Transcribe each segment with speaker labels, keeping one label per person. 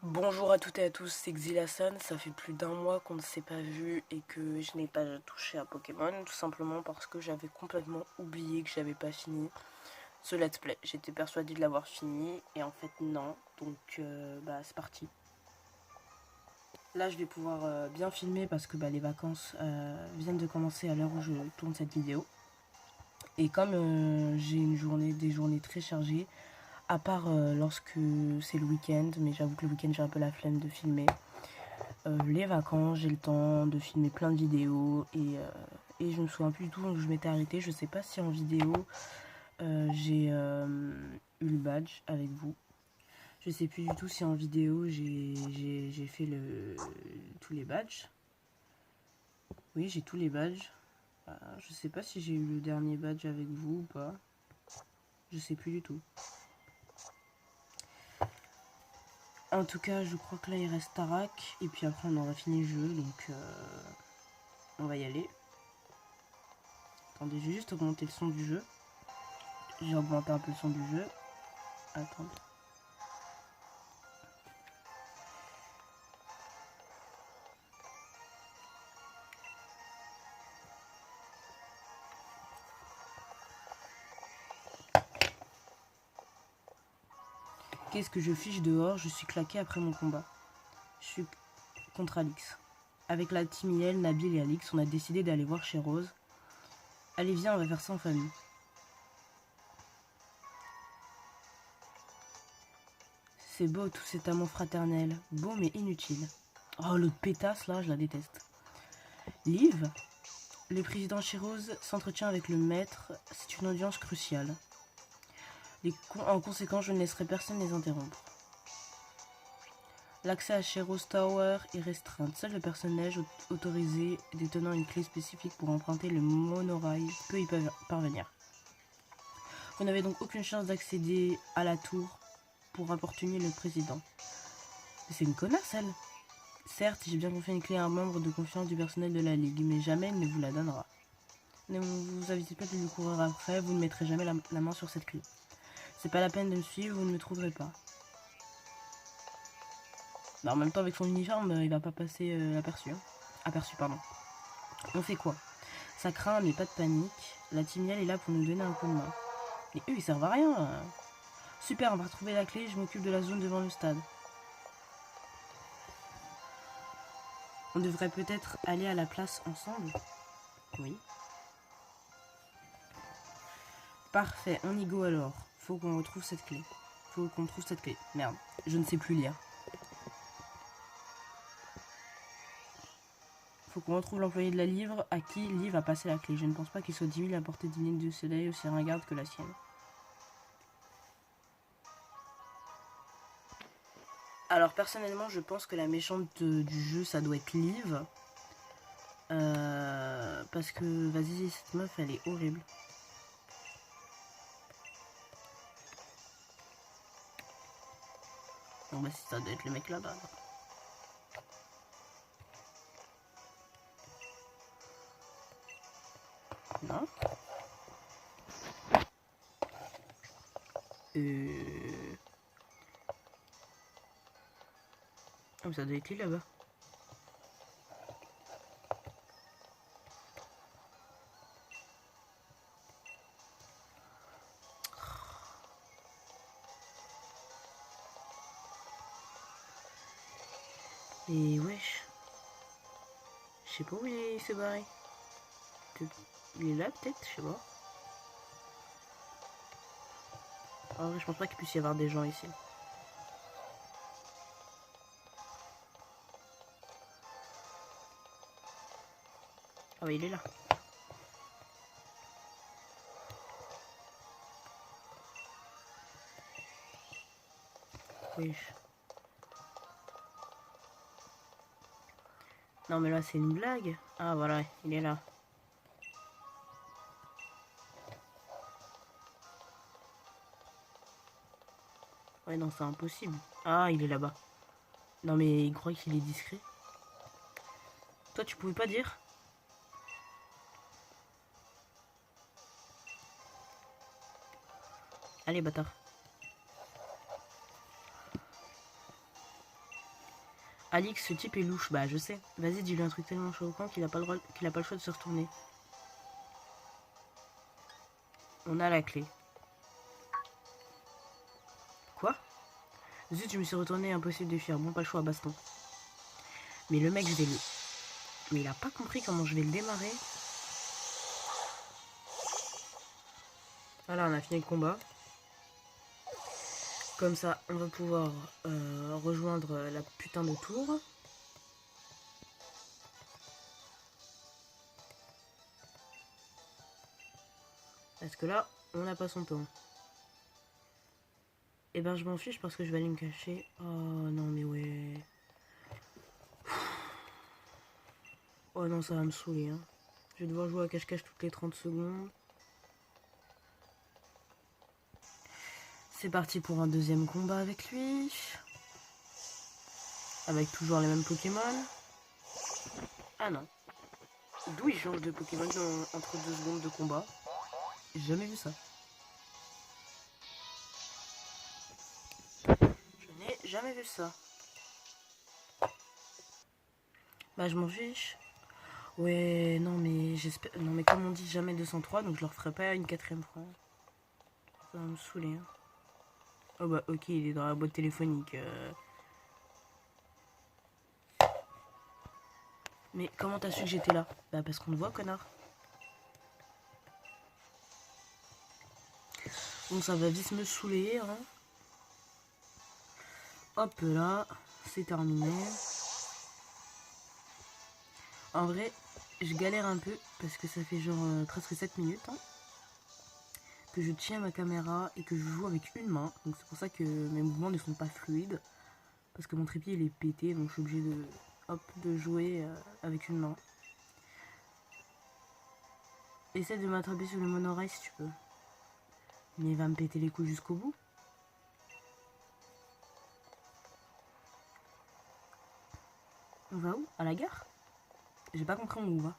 Speaker 1: Bonjour à toutes et à tous, c'est Xilasan. Ça fait plus d'un mois qu'on ne s'est pas vu et que je n'ai pas touché à Pokémon, tout simplement parce que j'avais complètement oublié que j'avais pas fini ce let's play. J'étais persuadée de l'avoir fini et en fait non, donc c'est parti. Là je vais pouvoir bien filmer parce que les vacances viennent de commencer à l'heure où je tourne cette vidéo. Et comme j'ai des journées très chargées, à part lorsque c'est le week-end, mais j'avoue que le week-end j'ai un peu la flemme de filmer. Les vacances, j'ai le temps de filmer plein de vidéos et je me souviens plus du tout où je m'étais arrêtée. Je sais pas si en vidéo j'ai eu le badge avec vous. Je sais plus du tout si en vidéo j'ai fait tous les badges. Oui, j'ai tous les badges. Je sais pas si j'ai eu le dernier badge avec vous ou pas. Je sais plus du tout. En tout cas, je crois que là il reste Tarak et puis après on aura fini le jeu, donc on va y aller. Attendez, j'ai juste augmenté le son du jeu. J'ai augmenté un peu le son du jeu. Attendez. Qu'est-ce que je fiche dehors? Je suis claqué après mon combat. Je suis contre Alix. Avec la team Yel, Nabil et Alix, on a décidé d'aller voir chez Rose. Allez, viens, on va faire ça en famille. C'est beau tout cet amour fraternel. Beau mais inutile. Oh, l'autre pétasse là, je la déteste. Liv, le président chez Rose s'entretient avec le maître. C'est une audience cruciale. En conséquence, je ne laisserai personne les interrompre. L'accès à Sheros Tower est restreint. Seul le personnage autorisé détenant une clé spécifique pour emprunter le monorail peut y parvenir. Vous n'avez donc aucune chance d'accéder à la tour pour importuner le président. Mais c'est une connasse, elle. Certes, j'ai bien confié une clé à un membre de confiance du personnel de la Ligue, mais jamais elle ne vous la donnera. Ne vous avisez pas de lui courir après, vous ne mettrez jamais la main sur cette clé. C'est pas la peine de me suivre, vous ne me trouverez pas. En même temps, avec son uniforme, il va pas passer aperçu. Aperçu, pardon. On fait quoi? Ça craint, mais pas de panique. La team Yel est là pour nous donner un coup de main. Et eux, ils servent à rien. Super, on va retrouver la clé, je m'occupe de la zone devant le stade. On devrait peut-être aller à la place ensemble? Oui. Parfait, on y go alors. Faut qu'on retrouve cette clé. Faut qu'on trouve cette clé. Merde, je ne sais plus lire. Faut qu'on retrouve l'employé de la livre à qui Liv a passé la clé. Je ne pense pas qu'il soit 10 000 à portée d'une ligne de soleil aussi ringarde que la sienne. Alors personnellement, je pense que la méchante du jeu, ça doit être Liv. Parce que, vas-y, cette meuf, elle est horrible. Bon bah si ça doit être le mec là-bas. Non. Oh, ça doit être lui là-bas. Et wesh. Je sais pas où il s'est barré. Il est là peut-être, je sais pas. En vrai, je pense pas qu'il puisse y avoir des gens ici. Ah ouais, il est là. Wesh. Non mais là c'est une blague. Ah voilà, il est là. Ouais non, c'est impossible. Ah, il est là-bas. Non mais il croit qu'il est discret. Toi tu pouvais pas dire? Allez bâtard. Alix, ce type est louche. Bah, je sais. Vas-y, dis-lui un truc tellement choquant qu'il a pas le choix de se retourner. On a la clé. Quoi? Zut, je me suis retourné, impossible de fuir. Bon, pas le choix, baston. Mais le mec, je vais le... Mais il a pas compris comment je vais le démarrer. Voilà, on a fini le combat. Comme ça, on va pouvoir rejoindre la putain de tour. Parce que là, on n'a pas son temps. Et ben, je m'en fiche parce que je vais aller me cacher. Oh non, mais ouais. Oh non, ça va me saouler. Hein. Je vais devoir jouer à cache-cache toutes les 30 secondes. C'est parti pour un deuxième combat avec lui. Avec toujours les mêmes Pokémon. Ah non. D'où il change de Pokémon entre 2 secondes de combat? J'ai jamais vu ça. Je n'ai jamais vu ça. Bah je m'en fiche. Ouais, non mais j'espère. Non mais comme on dit jamais 203, donc je leur ferai pas une 4ème fois. Ça va me saouler. Hein. Oh bah ok, il est dans la boîte téléphonique. Mais comment t'as su que j'étais là? Bah parce qu'on te voit, connard. Bon, ça va vite me saouler. Hein. Hop là, c'est terminé. En vrai, je galère un peu parce que ça fait genre presque 7 minutes hein, que je tiens ma caméra et que je joue avec une main. Donc c'est pour ça que mes mouvements ne sont pas fluides. Parce que mon trépied il est pété, donc je suis obligée de jouer avec une main. Essaie de m'attraper sur le monorail si tu peux. Mais il va me péter les couilles jusqu'au bout. On va où? À la gare? J'ai pas compris où on va.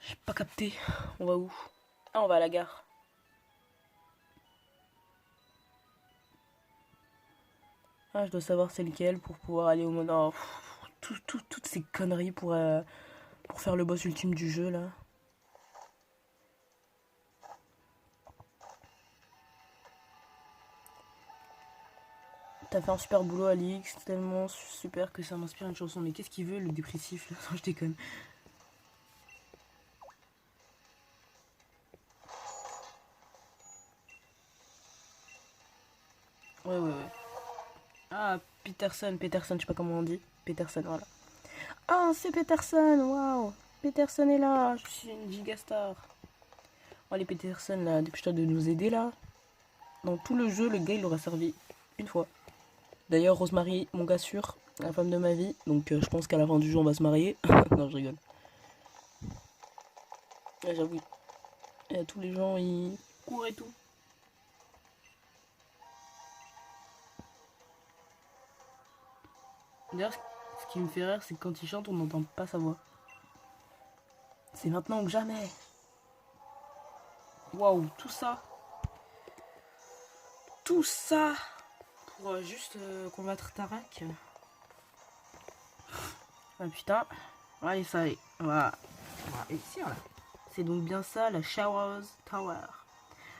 Speaker 1: J'ai pas capté. On va où? Ah, on va à la gare. Ah, je dois savoir c'est lequel pour pouvoir aller au monorail. Toutes ces conneries pour faire le boss ultime du jeu là. T'as fait un super boulot, Alix, tellement super que ça m'inspire une chanson. Mais qu'est-ce qu'il veut, le dépressif là? Non, je déconne. Ouais. Ah, Peterson, je sais pas comment on dit. Peterson, voilà. Ah, c'est Peterson, waouh. Peterson est là, je suis une gigastar. Oh, les Peterson, là, dépêche-toi de nous aider là. Dans tout le jeu, le gars, il aura servi une fois. D'ailleurs, Rosemary, mon gars sûr, la femme de ma vie. Donc, je pense qu'à la fin du jeu, on va se marier. Non, je rigole. Ah, j'avoue. Et tous les gens, ils courent et tout. D'ailleurs, ce qui me fait rire, c'est que quand il chante, on n'entend pas sa voix. C'est maintenant ou jamais. Waouh, tout ça. Tout ça pour juste combattre Tarak. Ah putain. Allez, ça allait. On va réussir là. C'est donc bien ça, la Showers Tower.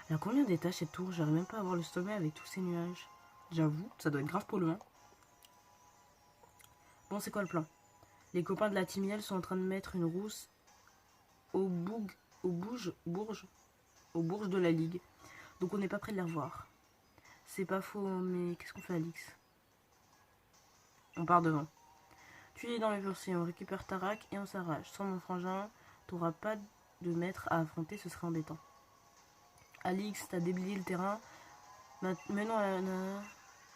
Speaker 1: Elle a combien d'étages cette tour? J'arrive même pas à voir le sommet avec tous ces nuages. J'avoue, ça doit être grave polluant. Bon, c'est quoi le plan? Les copains de la Timiel sont en train de mettre une rousse au bourge de la Ligue. Donc on n'est pas près de les revoir. C'est pas faux, mais qu'est-ce qu'on fait, Alix? On part devant. Tu es dans les poursuites, on récupère Tarak et on s'arrache. Sans mon frangin, t'auras pas de maître à affronter, ce serait embêtant. Alix, t'as déblayé le terrain. Maintenant,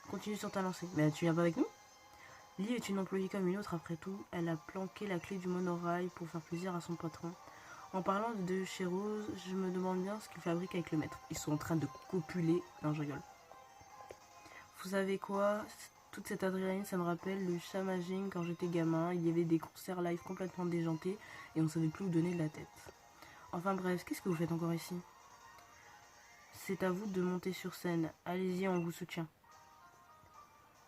Speaker 1: continue sur ta lancée. Mais tu viens pas avec nous? Liv est une employée comme une autre après tout. Elle a planqué la clé du monorail pour faire plaisir à son patron. En parlant de chez Rose, je me demande bien ce qu'ils fabriquent avec le maître. Ils sont en train de copuler. Non, je rigole. Vous savez quoi? Toute cette adrénaline, ça me rappelle le Chamaging quand j'étais gamin. Il y avait des concerts live complètement déjantés et on savait plus où donner de la tête. Enfin bref, qu'est-ce que vous faites encore ici? C'est à vous de monter sur scène. Allez-y, on vous soutient.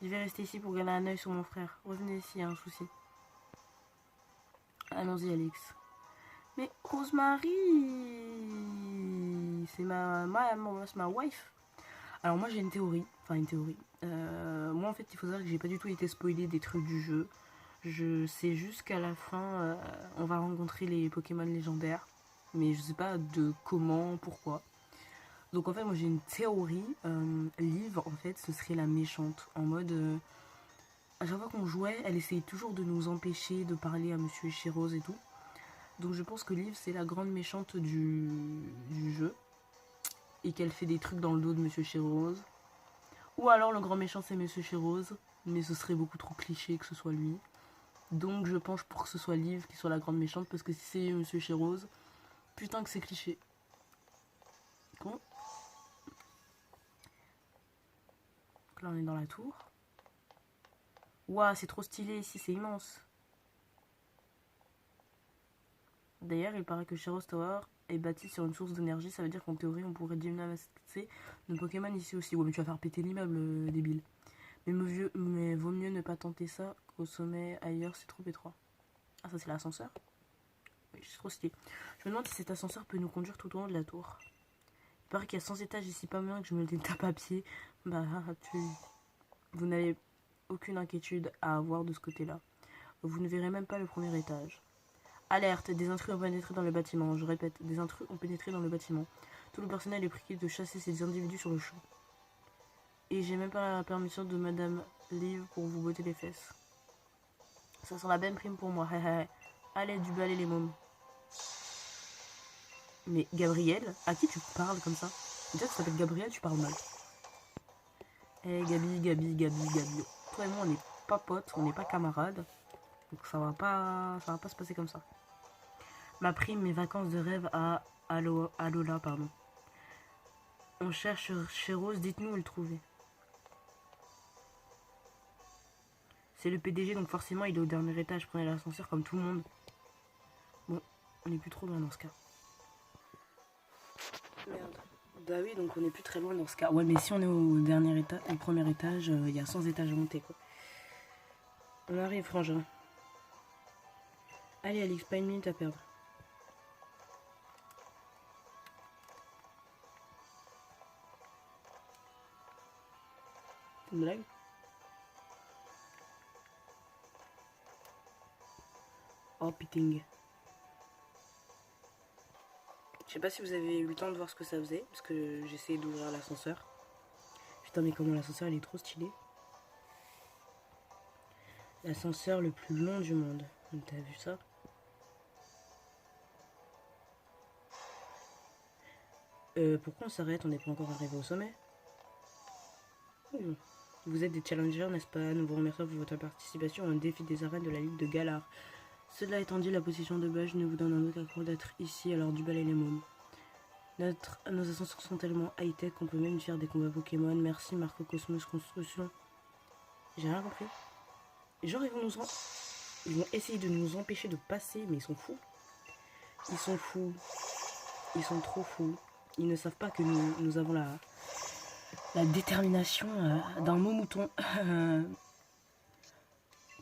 Speaker 1: Je vais rester ici pour garder un œil sur mon frère. Revenez s'il y a un souci. Allons-y, Alex. Mais Rosemary, c'est ma wife. Alors moi j'ai une théorie. Enfin une théorie. Moi en fait il faut savoir que j'ai pas du tout été spoilé des trucs du jeu. Je sais juste qu'à la fin on va rencontrer les Pokémon légendaires. Mais je sais pas de comment, pourquoi. Donc en fait moi j'ai une théorie. Liv en fait ce serait la méchante. En mode à chaque fois qu'on jouait elle essayait toujours de nous empêcher de parler à Monsieur Chirose et tout. Donc je pense que Liv c'est la grande méchante du jeu. Et qu'elle fait des trucs dans le dos de Monsieur Chirose. Ou alors le grand méchant c'est Monsieur Chirose. Mais ce serait beaucoup trop cliché que ce soit lui. Donc je penche pour que ce soit Liv qui soit la grande méchante. Parce que si c'est Monsieur Chirose, putain que c'est cliché. Bon. Donc là on est dans la tour. Waouh, c'est trop stylé ici, c'est immense. D'ailleurs, il paraît que Chirose Tower est bâti sur une source d'énergie. Ça veut dire qu'en théorie, on pourrait dynamiser nos Pokémon ici aussi. Ouais, mais tu vas faire péter l'immeuble, débile. Mais vaut mieux ne pas tenter ça qu'au sommet ailleurs, c'est trop étroit. Ah, ça c'est l'ascenseur. Oui, c'est trop stylé. Je me demande si cet ascenseur peut nous conduire tout au long de la tour. Il paraît qu'il y a 100 étages ici, pas moins que je me les tape à pied. Bah, vous n'avez aucune inquiétude à avoir de ce côté-là. Vous ne verrez même pas le premier étage. Alerte, des intrus ont pénétré dans le bâtiment. Je répète, des intrus ont pénétré dans le bâtiment. Tout le personnel est prié de chasser ces individus sur le champ. Et j'ai même pas la permission de Madame Liv pour vous botter les fesses. Ça sera la même prime pour moi. Allez, du balai les mômes. Mais Gabriel, à qui tu parles comme ça? Déjà, tu t'appelles Gabriel, tu parles mal. Eh, Gabi. Toi et moi, on n'est pas potes, on n'est pas camarades. Donc ça va pas se passer comme ça. Ma prime, mes vacances de rêve à Alola, pardon. On cherche chez Rose, dites-nous où le trouver. C'est le PDG, donc forcément il est au dernier étage. Prenez l'ascenseur comme tout le monde. Bon, on est plus trop loin dans ce cas. Merde. Bah oui, donc on est plus très loin dans ce cas. Ouais, mais si on est au dernier étage, au premier étage, il y a 100 étages à monter, quoi. On arrive, frangin. Allez, Alex, pas une minute à perdre. Une blague? Oh, pitting. Je sais pas si vous avez eu le temps de voir ce que ça faisait, parce que j'essayais d'ouvrir l'ascenseur. Putain, mais comment l'ascenseur, il est trop stylé. L'ascenseur le plus long du monde. T'as vu ça? Pourquoi on s'arrête? On n'est pas encore arrivé au sommet. Vous êtes des challengers, n'est-ce pas? Nous vous remercions pour votre participation à un défi des arènes de la Ligue de Galar. Cela étant dit, la position de base ne vous donne un autre accro d'être ici, alors du balai les mômes. Nos ascenseurs sont tellement high-tech qu'on peut même faire des combats Pokémon. Merci Marco Cosmos Construction. J'ai rien compris. Genre ils vont essayer de nous empêcher de passer, mais ils sont fous. Ils sont fous. Ils sont trop fous. Ils ne savent pas que nous avons la détermination d'un mot mouton.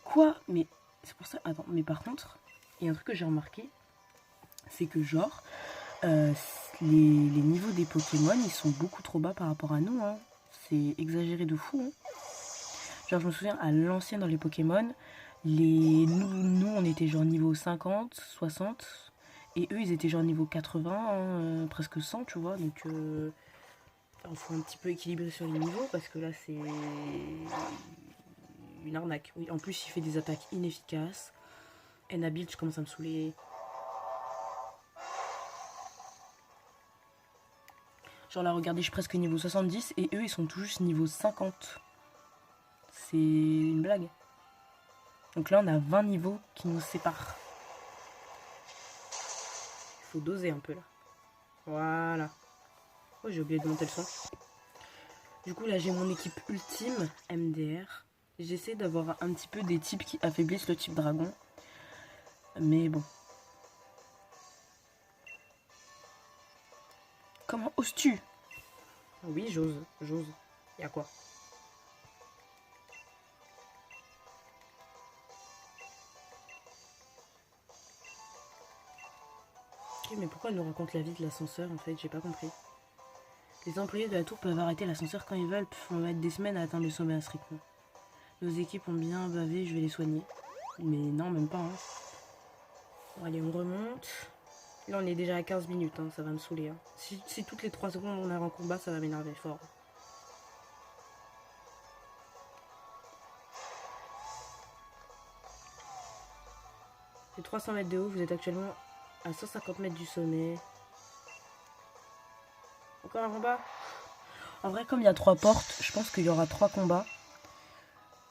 Speaker 1: Quoi? Mais c'est pour ça. Attends, mais par contre, il y a un truc que j'ai remarqué, c'est que genre les niveaux des Pokémon, ils sont beaucoup trop bas par rapport à nous. Hein. C'est exagéré de fou. Hein. Genre, je me souviens à l'ancienne dans les Pokémon, nous, on était genre niveau 50, 60, et eux, ils étaient genre niveau 80, presque 100, tu vois. Donc, il faut un petit peu équilibrer sur les niveaux parce que là, c'est une arnaque. Oui, en plus, il fait des attaques inefficaces. Et Nabil, tu commences à me saouler. Genre là, regardez, je suis presque niveau 70 et eux, ils sont tout juste niveau 50. C'est une blague. Donc là, on a 20 niveaux qui nous séparent. Il faut doser un peu là. Voilà. Oh, j'ai oublié de monter le son. Du coup, là, j'ai mon équipe ultime, MDR. J'essaie d'avoir un petit peu des types qui affaiblissent le type dragon. Mais bon. Comment oses-tu? Oui, j'ose. Y'a quoi? mais pourquoi elle nous raconte la vie de l'ascenseur en fait? J'ai pas compris. Les employés de la tour peuvent arrêter l'ascenseur quand ils veulent, peuvent mettre des semaines à atteindre le sommet à ce rythme. Nos équipes ont bien bavé, je vais les soigner. Mais non, même pas. Hein. Bon, allez, on remonte. Là, on est déjà à 15 minutes, hein, ça va me saouler. Hein. Si toutes les 3 secondes on a un combat, ça va m'énerver fort. C'est 300 mètres de haut, vous êtes actuellement à 150 mètres du sommet. Encore un combat? En vrai, comme il y a 3 portes, je pense qu'il y aura 3 combats.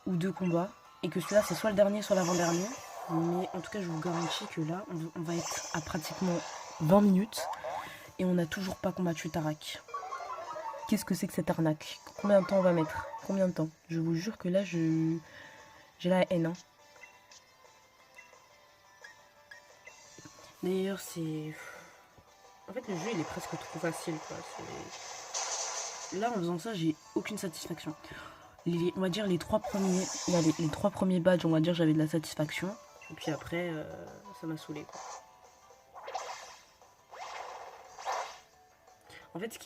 Speaker 1: Ou 2 combats. Et que celui-là, c'est soit le dernier, soit l'avant-dernier. Mais en tout cas, je vous garantis que là, on va être à pratiquement 20 minutes. Et on n'a toujours pas combattu Tarak. Qu'est-ce que c'est que cette arnaque? Combien de temps on va mettre? Combien de temps? Je vous jure que là, j'ai la haine. Hein. D'ailleurs, c'est... En fait, le jeu, il est presque trop facile, quoi. Là, en faisant ça, j'ai aucune satisfaction. On va dire les 3 premiers... les 3 premiers badges, on va dire, j'avais de la satisfaction. Et puis après, ça m'a saoulé, quoi. En fait, ce que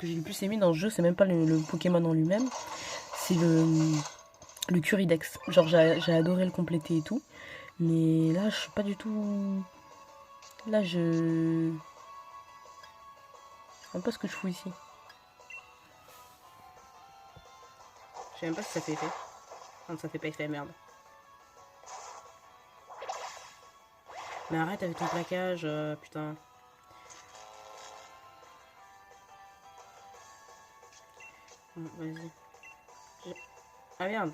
Speaker 1: j'ai le plus aimé dans ce jeu, c'est même pas le Pokémon en lui-même, c'est le Curidex. Genre, j'ai adoré le compléter et tout. Mais là, je suis pas du tout... Là, je... Je sais même pas ce que je fous ici. Je sais même pas si ça fait effet. Non, ça fait pas effet, merde. Mais arrête avec ton plaquage, putain. Bon, vas-y. Ah merde.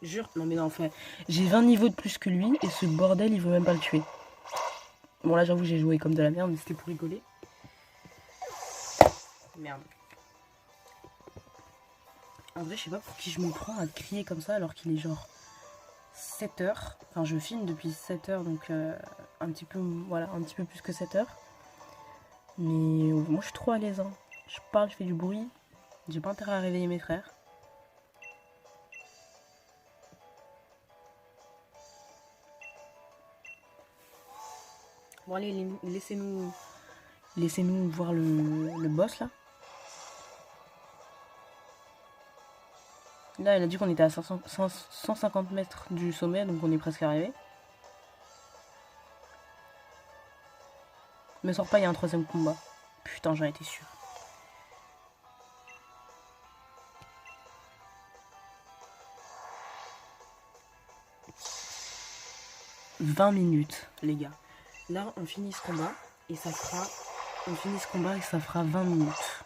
Speaker 1: Jure. Non mais non, enfin, j'ai 20 niveaux de plus que lui et ce bordel, il veut même pas le tuer. Bon là, j'avoue, j'ai joué comme de la merde, mais c'était pour rigoler. Merde. En vrai, je sais pas pour qui je me prends à crier comme ça alors qu'il est genre 7h. Enfin, je filme depuis 7h, donc un petit peu, voilà, un petit peu plus que 7h. Mais moi, je suis trop à l'aise. Hein. Je parle, je fais du bruit. J'ai pas intérêt à réveiller mes frères. Bon, allez, laissez-nous voir le boss, là. Là, elle a dit qu'on était à 150 mètres du sommet, donc on est presque arrivé. Me sors pas, il y a un 3ème combat. Putain, j'en étais sûr. « 20 minutes, les gars. Là, on finit ce combat et ça fera... On finit ce combat et ça fera 20 minutes.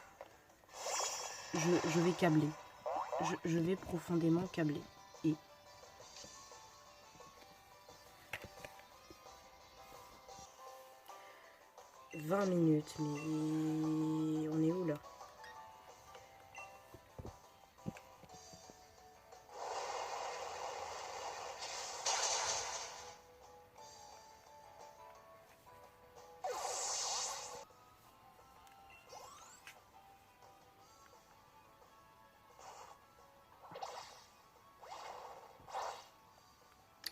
Speaker 1: Je vais câbler. Je vais profondément câbler. Et... « 20 minutes, mais... On est où, là?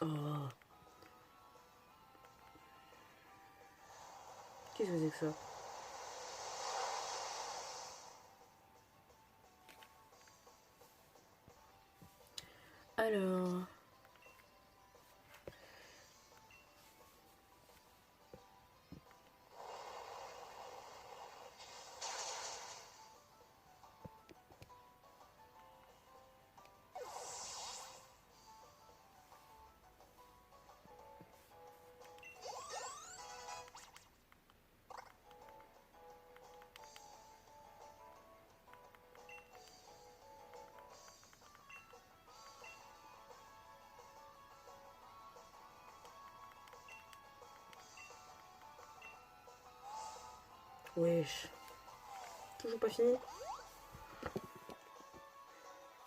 Speaker 1: Oh. Qu'est-ce que c'est que ça? Alors... Wesh. Toujours pas fini?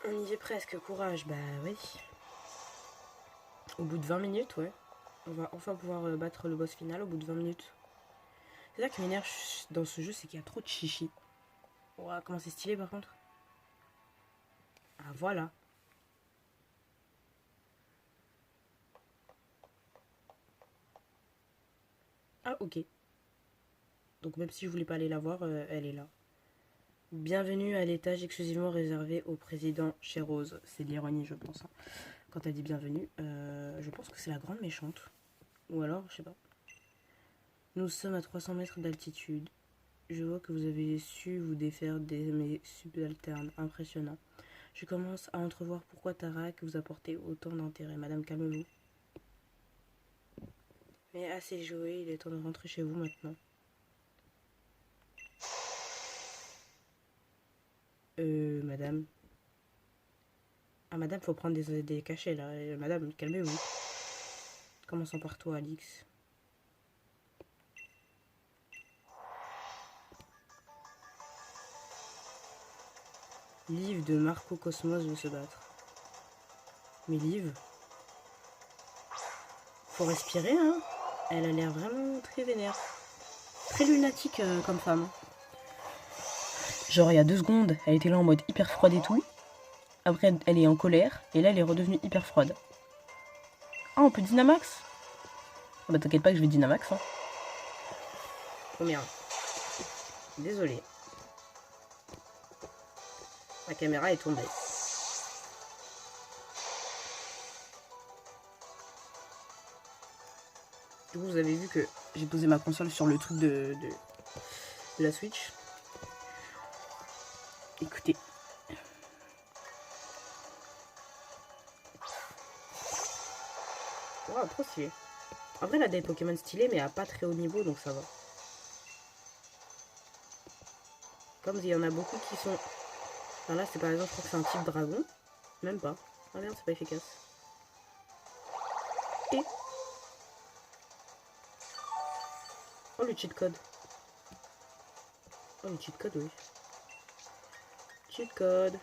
Speaker 1: On y est presque, courage. Bah oui. Au bout de 20 minutes, ouais. On va enfin pouvoir battre le boss final au bout de 20 minutes. C'est ça qui m'énerve dans ce jeu, c'est qu'il y a trop de chichi. Ouah, comment c'est stylé par contre. Ah voilà. Ah, ok. Donc même si je voulais pas aller la voir, elle est là. Bienvenue à l'étage exclusivement réservé au président chez Rose. C'est de l'ironie, je pense, hein. Quand elle dit bienvenue, je pense que c'est la grande méchante. Ou alors, je sais pas. Nous sommes à 300 mètres d'altitude. Je vois que vous avez su vous défaire des mes subalternes. Impressionnant. Je commence à entrevoir pourquoi Tarak vous apportez autant d'intérêt. Madame, calmez-vous. Mais assez joué, il est temps de rentrer chez vous maintenant. Madame. Ah, madame, faut prendre des cachets là. Madame, calmez-vous. Commençons par toi, Alix. Liv de Marco Cosmos veut se battre. Mais Liv, faut respirer, hein. Elle a l'air vraiment très vénère. Très lunatique comme femme. Genre, il y a 2 secondes, elle était là en mode hyper froide et tout. Après, elle est en colère. Et là, elle est redevenue hyper froide. Ah, on peut Dynamax? Ah bah t'inquiète pas que je vais Dynamax, hein. Oh merde. Désolé. Ma caméra est tombée. Du coup, vous avez vu que j'ai posé ma console sur le truc de la Switch. Écoutez. Wow, trop stylé. En vrai, elle a des Pokémon stylés, mais à pas très haut niveau, donc ça va. Comme il y en a beaucoup qui sont... Enfin là, c'est par exemple, je crois que c'est un type dragon. Même pas. Ah merde, c'est pas efficace. Et... Oh, le cheat code. Oh, le cheat code, oui. Cheat code.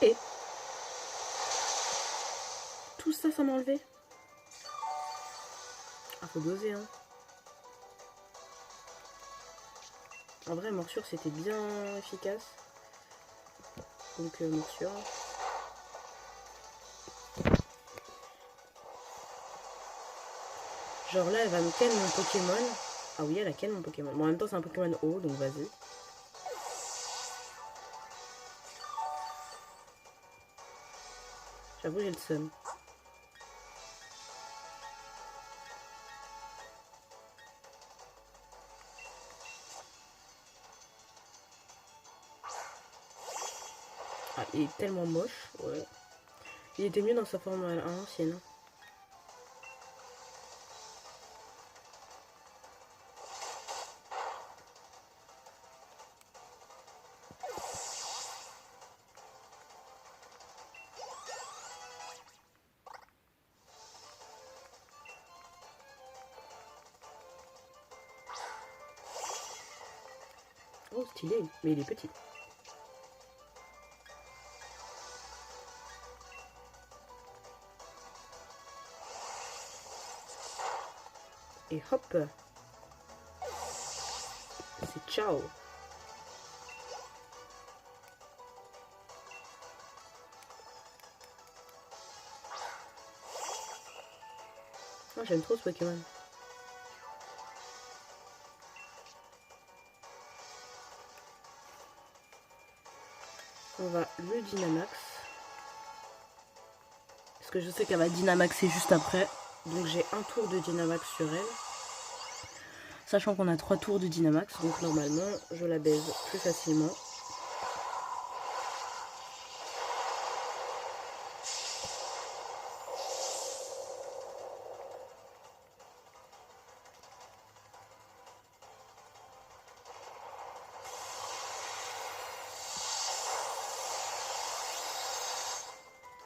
Speaker 1: Et... Tout ça, ça m'a enlevé. Ah, faut doser, hein. En vrai, morsure, c'était bien efficace. Donc, morsure. Genre là, elle va me ken mon Pokémon. Ah oui, elle a ken mon Pokémon. Bon, en même temps, c'est un Pokémon haut, donc vas-y. J'avoue, j'ai le seum. Ah, il est tellement moche, ouais. Il était mieux dans sa forme à l'ancienne. Oh, stylé, mais il est petit. Et hop, c'est ciao. Oh, j'aime trop ce Pokémon. On va le Dynamax. Parce que je sais qu'elle va Dynamaxer juste après. Donc j'ai un tour de Dynamax sur elle. Sachant qu'on a 3 tours de Dynamax. Donc normalement, je la baise plus facilement.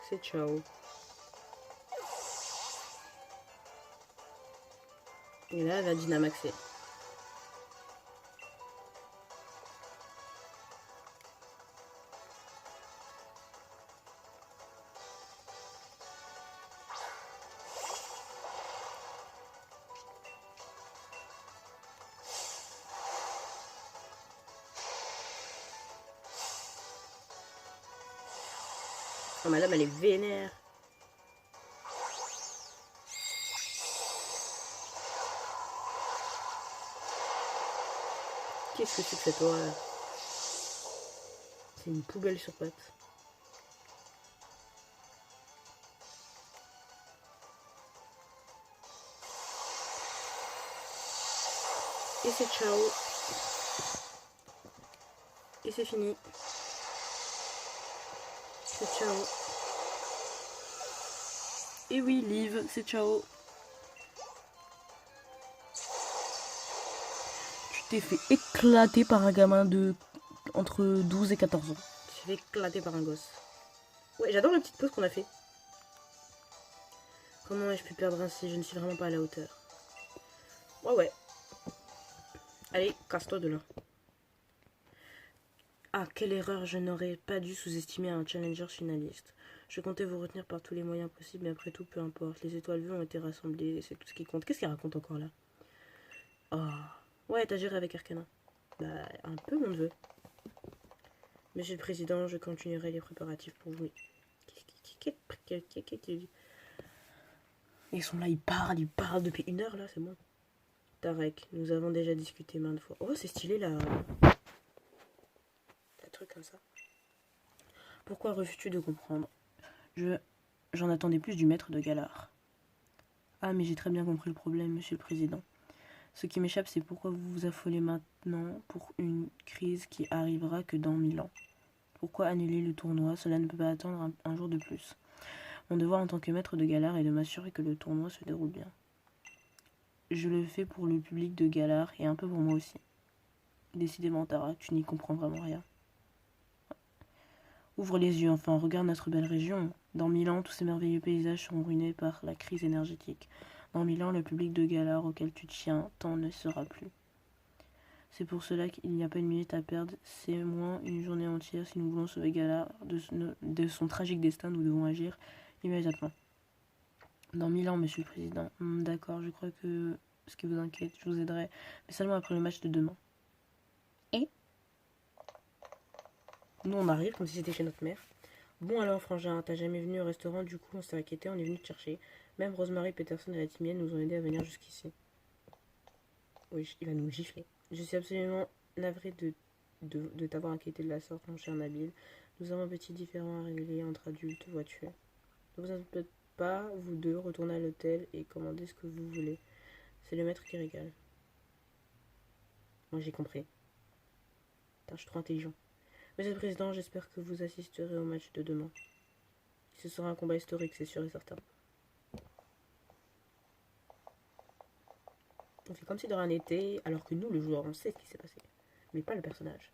Speaker 1: C'est ciao. Et là, elle va Dynamaxer. Oh, madame, elle est vénère. Qu'est-ce que c'est que cette horreur? C'est une poubelle sur pattes. Et c'est ciao. Et c'est fini. C'est ciao. Et oui, Liv, c'est ciao. Tu t'es fait éclater par un gamin de entre 12 et 14 ans. Tu t'es fait éclater par un gosse. Ouais, j'adore la petite pause qu'on a fait. Comment ai-je pu perdre ainsi? Je ne suis vraiment pas à la hauteur. Ouais. Allez, casse-toi de là. Ah, quelle erreur, je n'aurais pas dû sous-estimer un challenger finaliste. Je comptais vous retenir par tous les moyens possibles, mais après tout, peu importe. Les étoiles vues ont été rassemblées, c'est tout ce qui compte. Qu'est-ce qu'il raconte encore là? Oh, ouais, t'as géré avec Arcana. Bah, un peu mon neveu. Monsieur le Président, je continuerai les préparatifs pour vous. Ils sont là, ils parlent depuis 1 heure là, c'est bon. Tarek, nous avons déjà discuté maintes fois. Oh, c'est stylé là. Un truc comme ça. Pourquoi refuses-tu de comprendre? J'en attendais plus du maître de Galar. Ah, mais j'ai très bien compris le problème, monsieur le Président. Ce qui m'échappe, c'est pourquoi vous vous affolez maintenant pour une crise qui arrivera que dans 1000 ans. Pourquoi annuler le tournoi? Cela ne peut pas attendre un jour de plus. Mon devoir en tant que maître de Galar est de m'assurer que le tournoi se déroule bien. Je le fais pour le public de Galar et un peu pour moi aussi. Décidément, Tara, tu n'y comprends vraiment rien. Ouvre les yeux, enfin, regarde notre belle région. Dans 1000 ans, tous ces merveilleux paysages seront ruinés par la crise énergétique. Dans 1000 ans, le public de Galar auquel tu tiens tant ne sera plus. C'est pour cela qu'il n'y a pas une minute à perdre, c'est moins une journée entière. Si nous voulons sauver Galar de son tragique destin, nous devons agir immédiatement. Dans 1000 ans, monsieur le Président. D'accord, je crois que ce qui vous inquiète, je vous aiderai, mais seulement après le match de demain. Et nous, on arrive comme si c'était chez notre mère. Bon alors, frangin, t'as jamais venu au restaurant, du coup, on s'est inquiété, on est venu te chercher. Même Rosemary Peterson et la Timienne nous ont aidés à venir jusqu'ici. Oui, il va nous gifler. Je suis absolument navrée de t'avoir inquiété de la sorte, mon cher Nabil. Nous avons un petit différend à régler entre adultes, vois-tu. Ne vous inquiétez pas, vous deux, retournez à l'hôtel et commandez ce que vous voulez. C'est le maître qui régale. Moi, j'ai compris. Putain, je suis trop intelligent. Monsieur le Président, j'espère que vous assisterez au match de demain. Ce sera un combat historique, c'est sûr et certain. On fait comme si de rien n'était, alors que nous, le joueur, on sait ce qui s'est passé. Mais pas le personnage.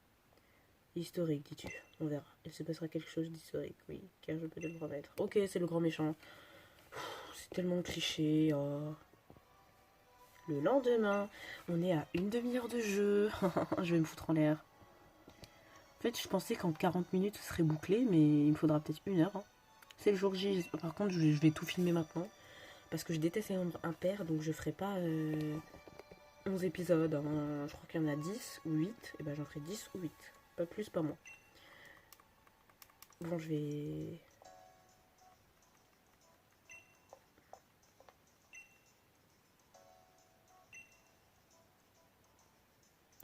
Speaker 1: Historique, dis-tu. On verra. Il se passera quelque chose d'historique, oui, car je peux te le promettre. Ok, c'est le grand méchant. C'est tellement cliché. Oh. Le lendemain, on est à une demi-heure de jeu. Je vais me foutre en l'air. En fait, je pensais qu'en 40 minutes, ce serait bouclé, mais il me faudra peut-être 1 heure. Hein. C'est le jour J. Par contre, je vais tout filmer maintenant. Parce que je déteste les nombres impairs, donc je ferai pas 11 épisodes. Hein. Je crois qu'il y en a 10 ou 8. Et ben j'en ferai 10 ou 8. Pas plus, pas moins. Bon, je vais...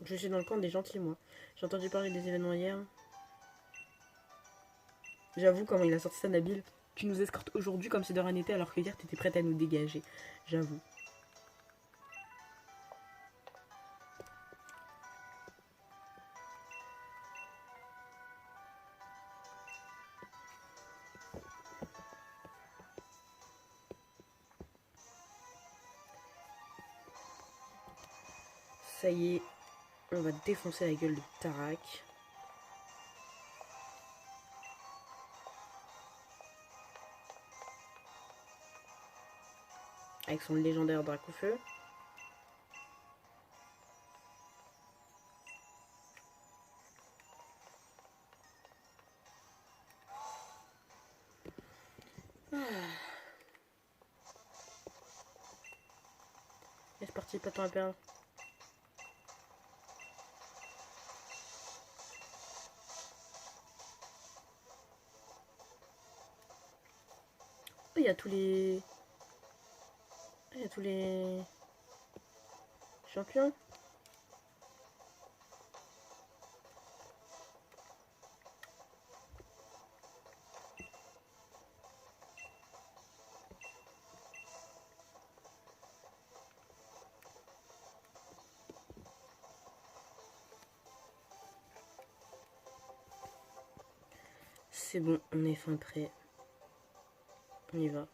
Speaker 1: Je suis dans le camp des gentils, moi. J'ai entendu parler des événements hier. J'avoue comment il a sorti ça, Nabil. Tu nous escortes aujourd'hui comme si de rien n'était, alors que hier t'étais prête à nous dégager. J'avoue. Ça y est, on va défoncer la gueule de Tarak. Avec son légendaire drac au feu. Et c'est parti, pas de temps à perdre. il y a tous les... Il y a tous les... champions. C'est bon, on est fin prêt. On y va.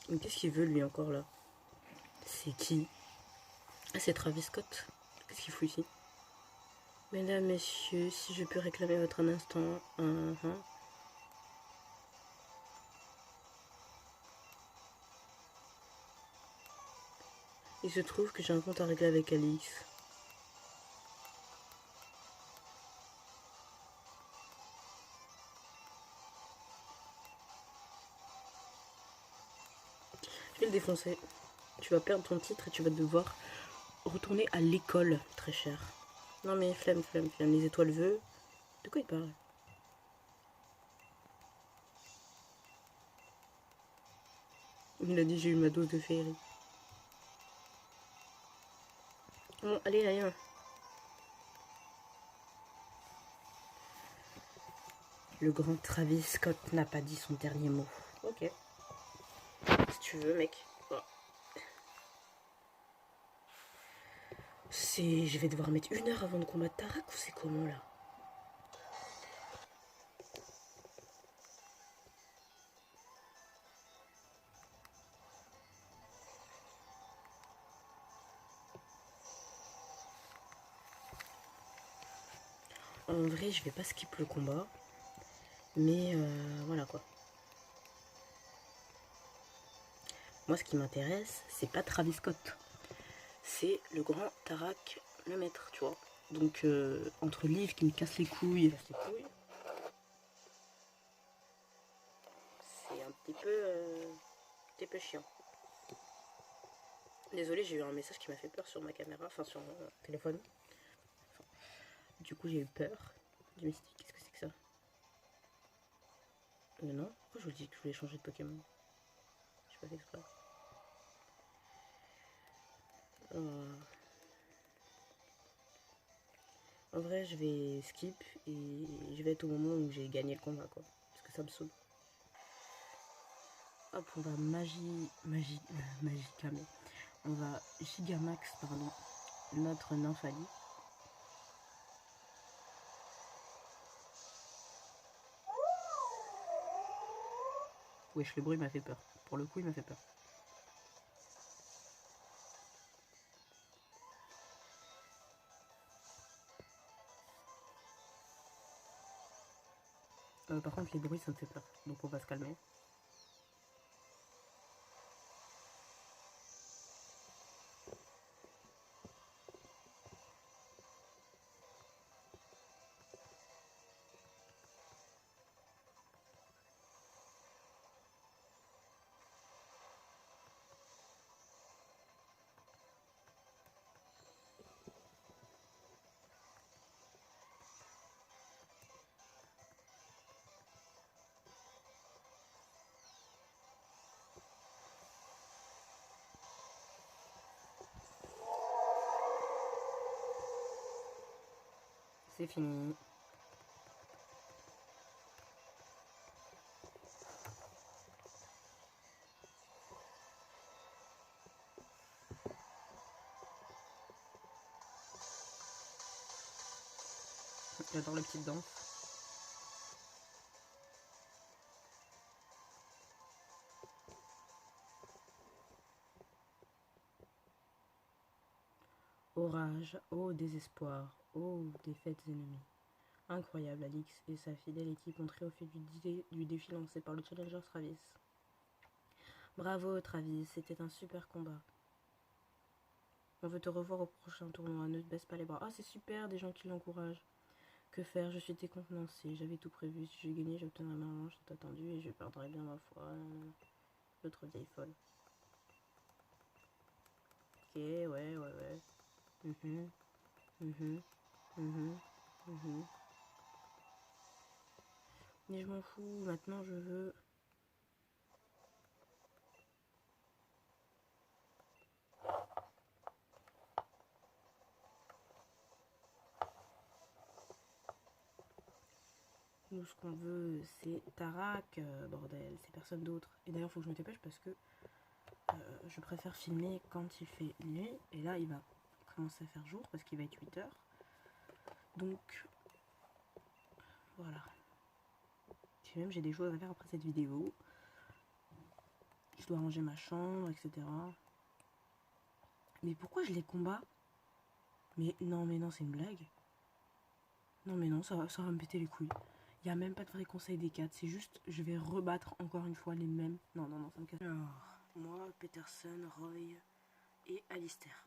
Speaker 1: Mais qu'est-ce qu'il veut lui encore là? C'est qui? Ah, c'est Travis Scott. Qu'est-ce qu'il fout ici? Mesdames, messieurs, si je peux réclamer votre un instant. Il se trouve que j'ai un compte à régler avec Alice. Je vais le défoncer. Tu vas perdre ton titre et tu vas devoir retourner à l'école, très cher. Non mais flemme, les étoiles veulent. De quoi il parle? Il a dit j'ai eu ma dose de féerie. Bon, allez, rien. Le grand Travis Scott n'a pas dit son dernier mot. Ok. Si tu veux, mec. Oh. Je vais devoir mettre 1 heure avant de combattre Tarak ou c'est comment là? En vrai, je vais pas skip le combat. Mais voilà quoi. Moi, ce qui m'intéresse, c'est pas Travis Scott. C'est le grand Tarak, le maître, tu vois. Donc, entre Liv qui me casse les couilles, c'est un petit peu chiant. Désolée, j'ai eu un message qui m'a fait peur sur ma caméra, enfin sur mon téléphone. Enfin, du coup, j'ai eu peur. Je me suis dit, qu'est-ce que c'est que ça? Non, pourquoi je vous dis que je voulais changer de Pokémon? J'ai pas fait exprès. En vrai, je vais skip et je vais être au moment où j'ai gagné le combat, quoi. Parce que ça me saoule. Hop, on va Magicame. On va Gigamax, pardon, notre Nymphalie. Wesh, le bruit m'a fait peur. Pour le coup, il m'a fait peur. Par contre, les bruits, ça me fait peur. Donc on va se calmer. C'est fini. J'adore les petites danses. Orage, ô désespoir, ô défaite ennemie. Incroyable, Alix et sa fidèle équipe ont triomphé du défi lancé par le challenger Travis. Bravo Travis, c'était un super combat. On veut te revoir au prochain tournoi, ne te baisse pas les bras. Ah c'est super, des gens qui l'encouragent. Que faire, je suis décontenancée, j'avais tout prévu. Si je gagnais, j'obtiendrais ma revanche tant attendue et je perdrais bien ma foi. L'autre vieille folle. Ok, ouais. Mhm, mhm, mhm, mhm. Mais je m'en fous, maintenant je veux... Nous, ce qu'on veut, c'est Tarak, bordel, c'est personne d'autre. Et d'ailleurs, faut que je me dépêche parce que je préfère filmer quand il fait nuit. Et là, il va commencer à faire jour parce qu'il va être 8 heures. Donc, voilà. Puis même, j'ai des choses à faire après cette vidéo. Je dois ranger ma chambre, etc. Mais pourquoi je les combats? Mais non, c'est une blague. Non, mais non, ça va me péter les couilles. Il n'y a même pas de vrai conseil des 4. C'est juste, je vais rebattre encore une fois les mêmes. Non, ça me casse. Alors, moi, Peterson, Roy et Alistair.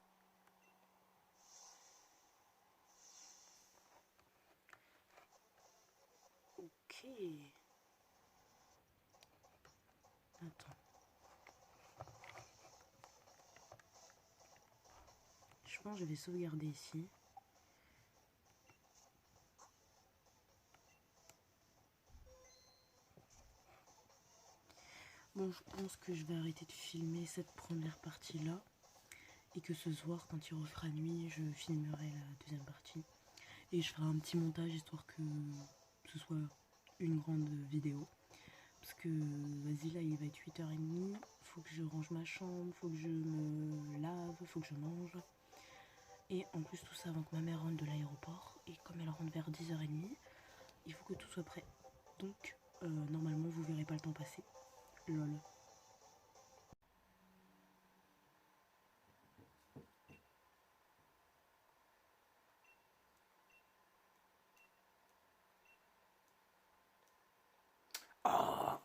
Speaker 1: Ok. Attends. Je pense que je vais sauvegarder ici. Bon, je pense que je vais arrêter de filmer cette première partie-là. Et que ce soir, quand il refera nuit, je filmerai la deuxième partie. Et je ferai un petit montage histoire que ce soit une grande vidéo. Parce que, vas-y, là, il va être 8h30. Faut que je range ma chambre, faut que je me lave, faut que je mange. Et en plus, tout ça avant que ma mère rentre de l'aéroport. Et comme elle rentre vers 10h30, il faut que tout soit prêt. Donc, normalement, vous verrez pas le temps passer. Lol. Oh,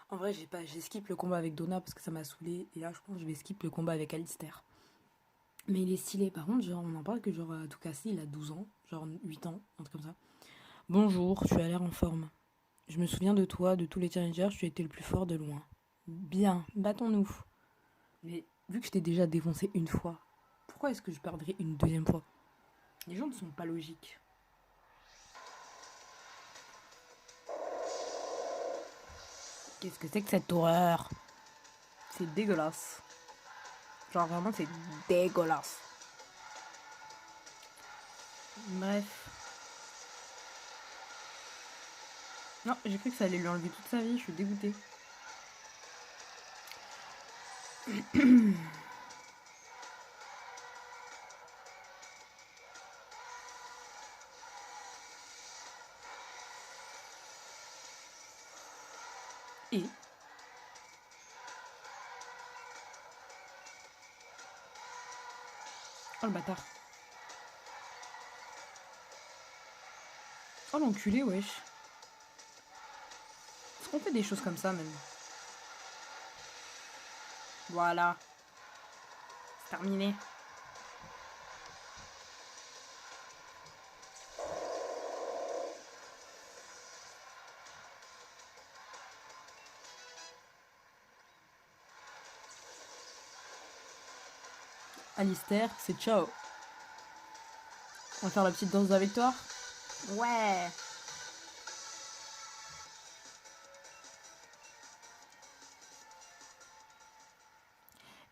Speaker 1: en vrai, j'ai skip le combat avec Donna parce que ça m'a saoulé. Et là, je pense que je vais skip le combat avec Alistair. Mais il est stylé. Par contre, genre, on en parle que genre, Tukasi, il a 12 ans. Genre 8 ans, un truc comme ça. Bonjour, tu as l'air en forme. Je me souviens de toi, de tous les challengers, tu étais le plus fort de loin. Bien, battons-nous. Mais vu que je t'ai déjà défoncé une fois, pourquoi est-ce que je perdrais une deuxième fois? Les gens ne sont pas logiques. Qu'est-ce que c'est que cette horreur? C'est dégueulasse. Genre vraiment, c'est dégueulasse. Bref. Non, j'ai cru que ça allait lui enlever toute sa vie, je suis dégoûtée. Et oh le bâtard. Oh l'enculé, wesh. Est-ce qu'on fait des choses comme ça même? Voilà. C'est terminé. Alistair, c'est ciao. On va faire la petite danse de la victoire? Ouais.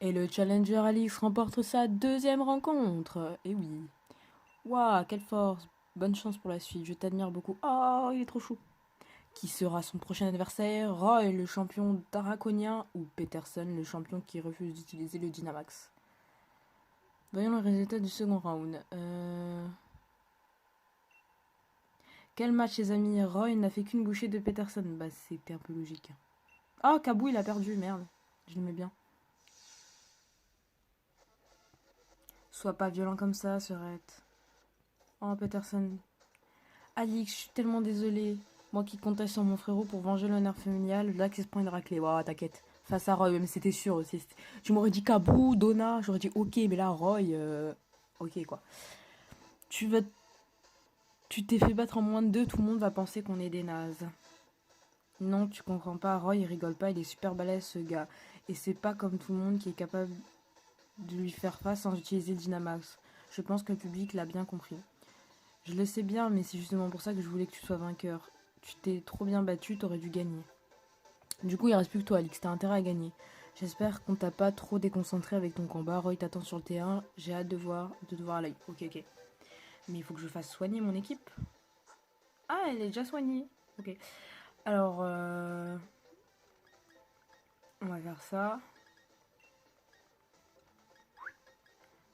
Speaker 1: Et le challenger Alix remporte sa deuxième rencontre. Et oui. Waouh, quelle force. Bonne chance pour la suite. Je t'admire beaucoup. Oh, il est trop chou. Qui sera son prochain adversaire? Roy, le champion draconien, ou Peterson, le champion qui refuse d'utiliser le Dynamax? Voyons le résultat du second round. Quel match, les amis? Roy n'a fait qu'une bouchée de Peterson. Bah, c'était un peu logique. Oh, Kabou, il a perdu, merde. Je l'aimais bien.
Speaker 2: Sois pas violent comme ça, Serette. Oh, Peterson. Alix, je suis tellement désolée. Moi qui comptais sur mon frérot pour venger l'honneur familial, là qui se prend une raclée. Waouh, t'inquiète. Face à Roy, mais c'était sûr aussi. Tu m'aurais dit Kabou, Donna, j'aurais dit ok, mais là, Roy, ok quoi. Tu vas. Tu t'es fait battre en moins de deux, tout le monde va penser qu'on est des nazes. Non, tu comprends pas, Roy il rigole pas, il est super balèze ce gars. Et c'est pas comme tout le monde qui est capable de lui faire face sans utiliser Dynamax. Je pense que le public l'a bien compris. Je le sais bien, mais c'est justement pour ça que je voulais que tu sois vainqueur. Tu t'es trop bien battu, t'aurais dû gagner. Du coup, il reste plus que toi, Alix, t'as intérêt à gagner. J'espère qu'on t'a pas trop déconcentré avec ton combat. Roy t'attend sur le terrain, j'ai hâte de te voir à l'œil. Ok, ok. Mais il faut que je fasse soigner mon équipe. Ah, elle est déjà soignée. Ok. Alors, on va faire ça.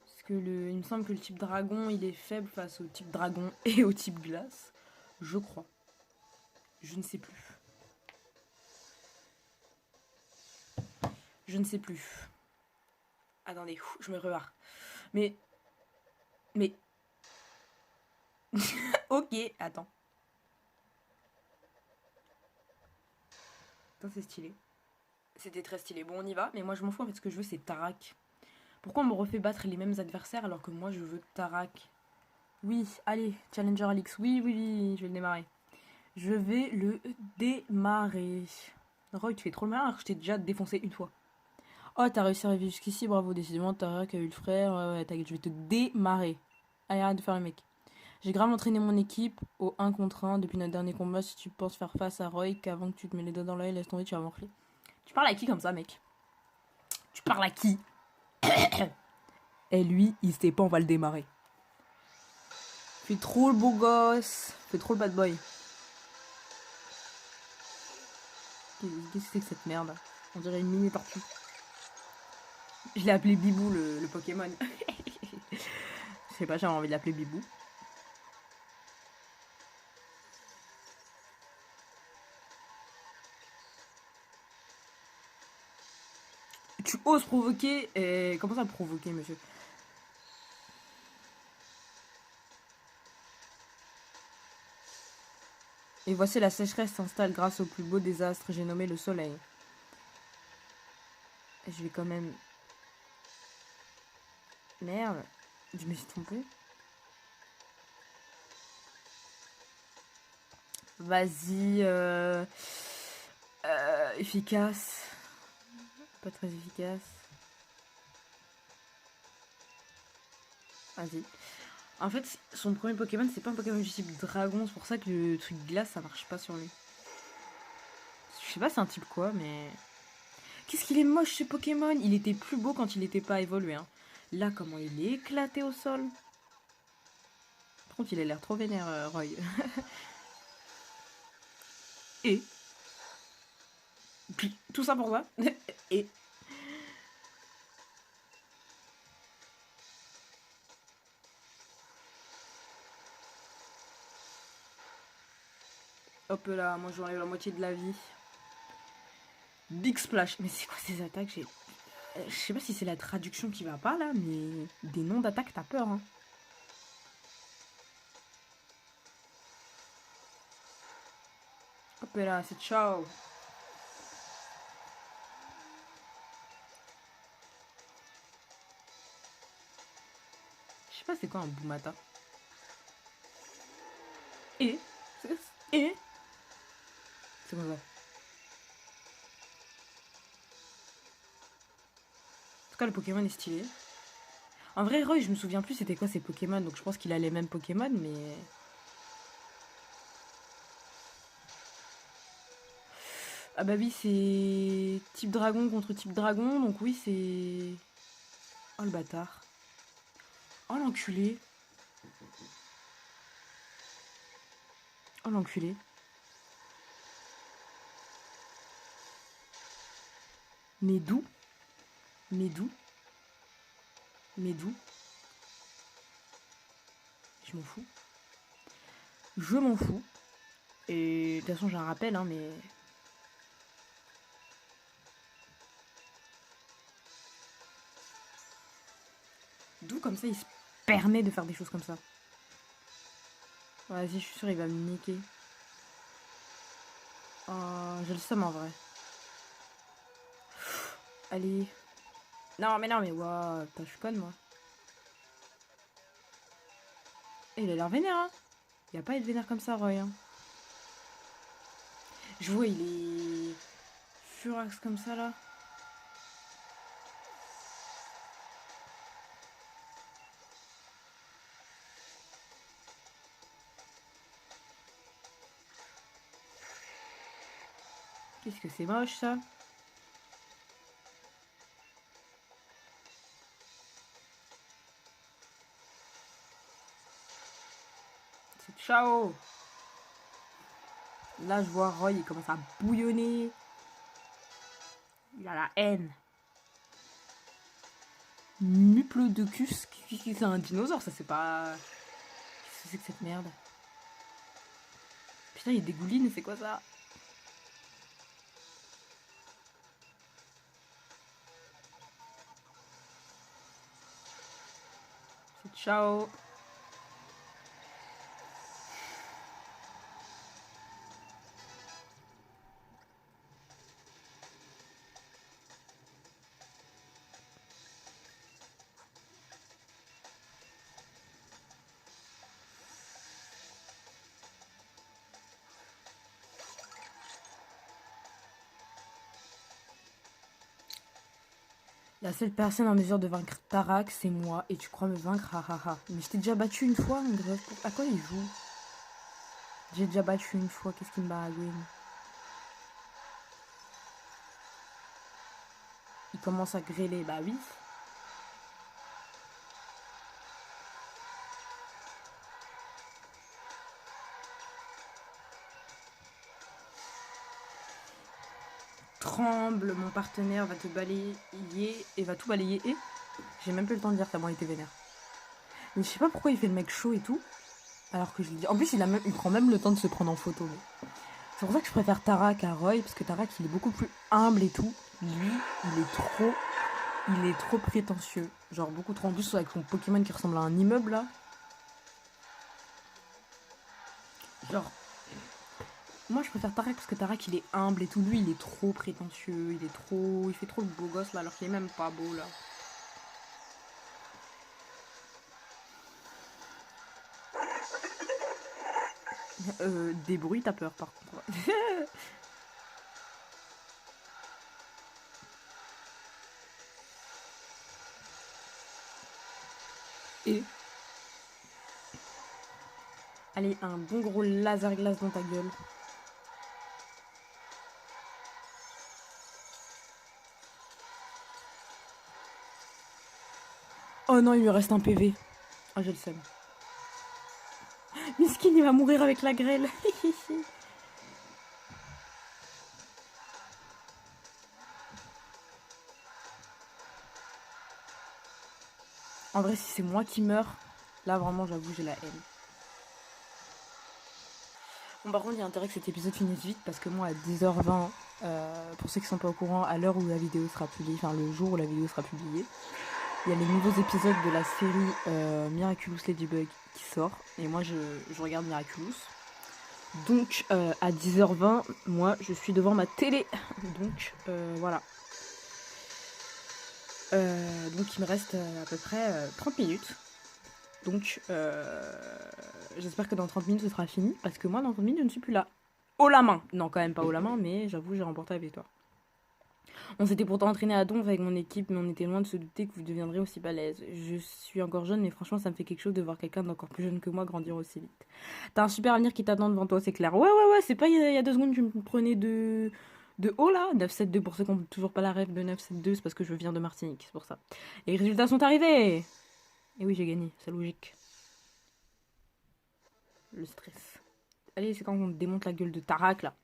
Speaker 2: Parce que il me semble que le type dragon, il est faible face au type dragon et au type glace. Je crois. Je ne sais plus. Je ne sais plus. Attendez, je me repars. Mais... Mais... ok, attends. Attends, c'est stylé. C'était très stylé. Bon, on y va. Mais moi, je m'en fous. En fait, ce que je veux, c'est Tarak. Pourquoi on me refait battre les mêmes adversaires alors que moi, je veux Tarak? Oui, allez, Challenger Alix. Oui, oui, oui, je vais le démarrer. Je vais le démarrer. Roy, tu fais trop le malin alors que je t'ai déjà défoncé une fois. Oh, t'as réussi à arriver jusqu'ici, bravo. Décidément, Tarak a eu le frère. Ouais, ouais, t'inquiète, je vais te démarrer. Allez, arrête de faire le mec. J'ai grave entraîné mon équipe au 1 contre 1 depuis notre dernier combat. Si tu penses faire face à Roy, qu'avant que tu te mets les doigts dans l'œil, laisse tomber, tu vas morfler. Tu parles à qui comme ça, mec? Tu parles à qui? Et lui, il sait pas, on va le démarrer. Fais trop le beau gosse. Fais trop le bad boy. Qu'est-ce que c'est que cette merde? On dirait une mini tortue. Je l'ai appelé Bibou, le Pokémon. Je sais pas, j'avais envie de l'appeler Bibou. Tu oses provoquer et... Comment ça provoquer, monsieur? Et voici la sécheresse s'installe grâce au plus beau désastre, j'ai nommé le soleil. Je vais quand même... Merde, je me suis trompée. Vas-y, efficace. Pas très efficace. Vas-y. En fait, son premier Pokémon, c'est pas un Pokémon du type dragon, c'est pour ça que le truc glace, ça marche pas sur lui. Je sais pas c'est un type quoi, mais... Qu'est-ce qu'il est moche ce Pokémon. Il était plus beau quand il était pas évolué. Hein. Là, comment il est éclaté au sol. Par contre, il a l'air trop vénère, Roy. Et tout ça pour ça. Et hop là, moi j'enlève la moitié de la vie. Big Splash. Mais c'est quoi ces attaques? Je sais pas si c'est la traduction qui va pas là, mais des noms d'attaques, t'as peur. Hein. Hop là, c'est ciao. Je sais pas c'est quoi un Boumata. Et Et c'est quoi ça? En tout cas, le Pokémon est stylé. En vrai, Roy, je me souviens plus c'était quoi ces Pokémon, donc je pense qu'il a les mêmes Pokémon, mais... Ah bah oui, c'est type dragon contre type dragon, donc oui, c'est... Oh le bâtard. Oh l'enculé. Oh l'enculé. Mais d'où? Mais d'où? Mais d'où? Je m'en fous. Je m'en fous. Et de toute façon, j'ai un rappel, hein, mais... D'où comme ça il se permet de faire des choses comme ça. Vas-y, je suis sûre il va me niquer. Oh, j'ai le seum en vrai. Allez. Non, mais waouh, putain, je suis conne, moi. Et il a l'air vénère, hein. Il va pas être vénère comme ça, Roy. Hein. Je vois, il est furax comme ça, là. Qu'est-ce que c'est moche, ça. C'est ciao. Là, je vois Roy, il commence à bouillonner. Il a la haine. Muplodocus, c'est un dinosaure, ça c'est pas... Qu'est-ce que c'est que cette merde? Putain, il y a des goulines, c'est quoi ça? C'est ciao. La seule personne en mesure de vaincre Tarak, c'est moi, et tu crois me vaincre, hahaha. Mais je t'ai déjà battu une fois, mon gars. À quoi il joue? J'ai déjà battu une fois, qu'est-ce qu'il me baragouine? Il commence à grêler, bah oui. Tremble, mon partenaire va te balayer et va tout balayer et... J'ai même plus le temps de dire tellement il était vénère. Mais je sais pas pourquoi il fait le mec chaud et tout. Alors que je lui dis... En plus, il prend même le temps de se prendre en photo. C'est pour ça que je préfère Tarak à Roy, parce que Tarak, il est beaucoup plus humble et tout. Lui, il est trop prétentieux. Genre, beaucoup trop en plus avec son Pokémon qui ressemble à un immeuble, là. Genre... Moi, je préfère Tarak parce que Tarak, il est humble et tout. Lui, il est trop prétentieux. Il fait trop le beau gosse, là, alors qu'il est même pas beau, là. Des bruits, t'as peur, par contre. Et... Allez, un bon gros laser glace dans ta gueule. Oh non, il lui reste un PV. Oh, j'ai le seum. Miskin, il va mourir avec la grêle. En vrai, si c'est moi qui meurs, là, vraiment, j'avoue, j'ai la haine. Bon, par contre, il y a intérêt que cet épisode finisse vite parce que moi, à 10h20, pour ceux qui sont pas au courant, à l'heure où la vidéo sera publiée, enfin le jour où la vidéo sera publiée, il y a les nouveaux épisodes de la série Miraculous Ladybug qui sort. Et moi, je regarde Miraculous. Donc, à 10h20, moi, je suis devant ma télé. Donc, voilà. Donc, il me reste à peu près 30 minutes. Donc, j'espère que dans 30 minutes, ce sera fini. Parce que moi, dans 30 minutes, je ne suis plus là. Haut la main. Non, quand même pas haut la main, mais j'avoue, j'ai remporté la victoire. On s'était pourtant entraîné à Donf avec mon équipe, mais on était loin de se douter que vous deviendrez aussi balèze. Je suis encore jeune, mais franchement, ça me fait quelque chose de voir quelqu'un d'encore plus jeune que moi grandir aussi vite. T'as un super avenir qui t'attend devant toi, c'est clair. Ouais, c'est pas il y a 2 secondes que tu me prenais de haut là. 9-7-2, pour ceux qui n'ont toujours pas la rêve de 9-7-2, c'est parce que je viens de Martinique, c'est pour ça. Et les résultats sont arrivés. Et oui, j'ai gagné, c'est logique. Le stress. Allez, c'est quand on démonte la gueule de Tarak là.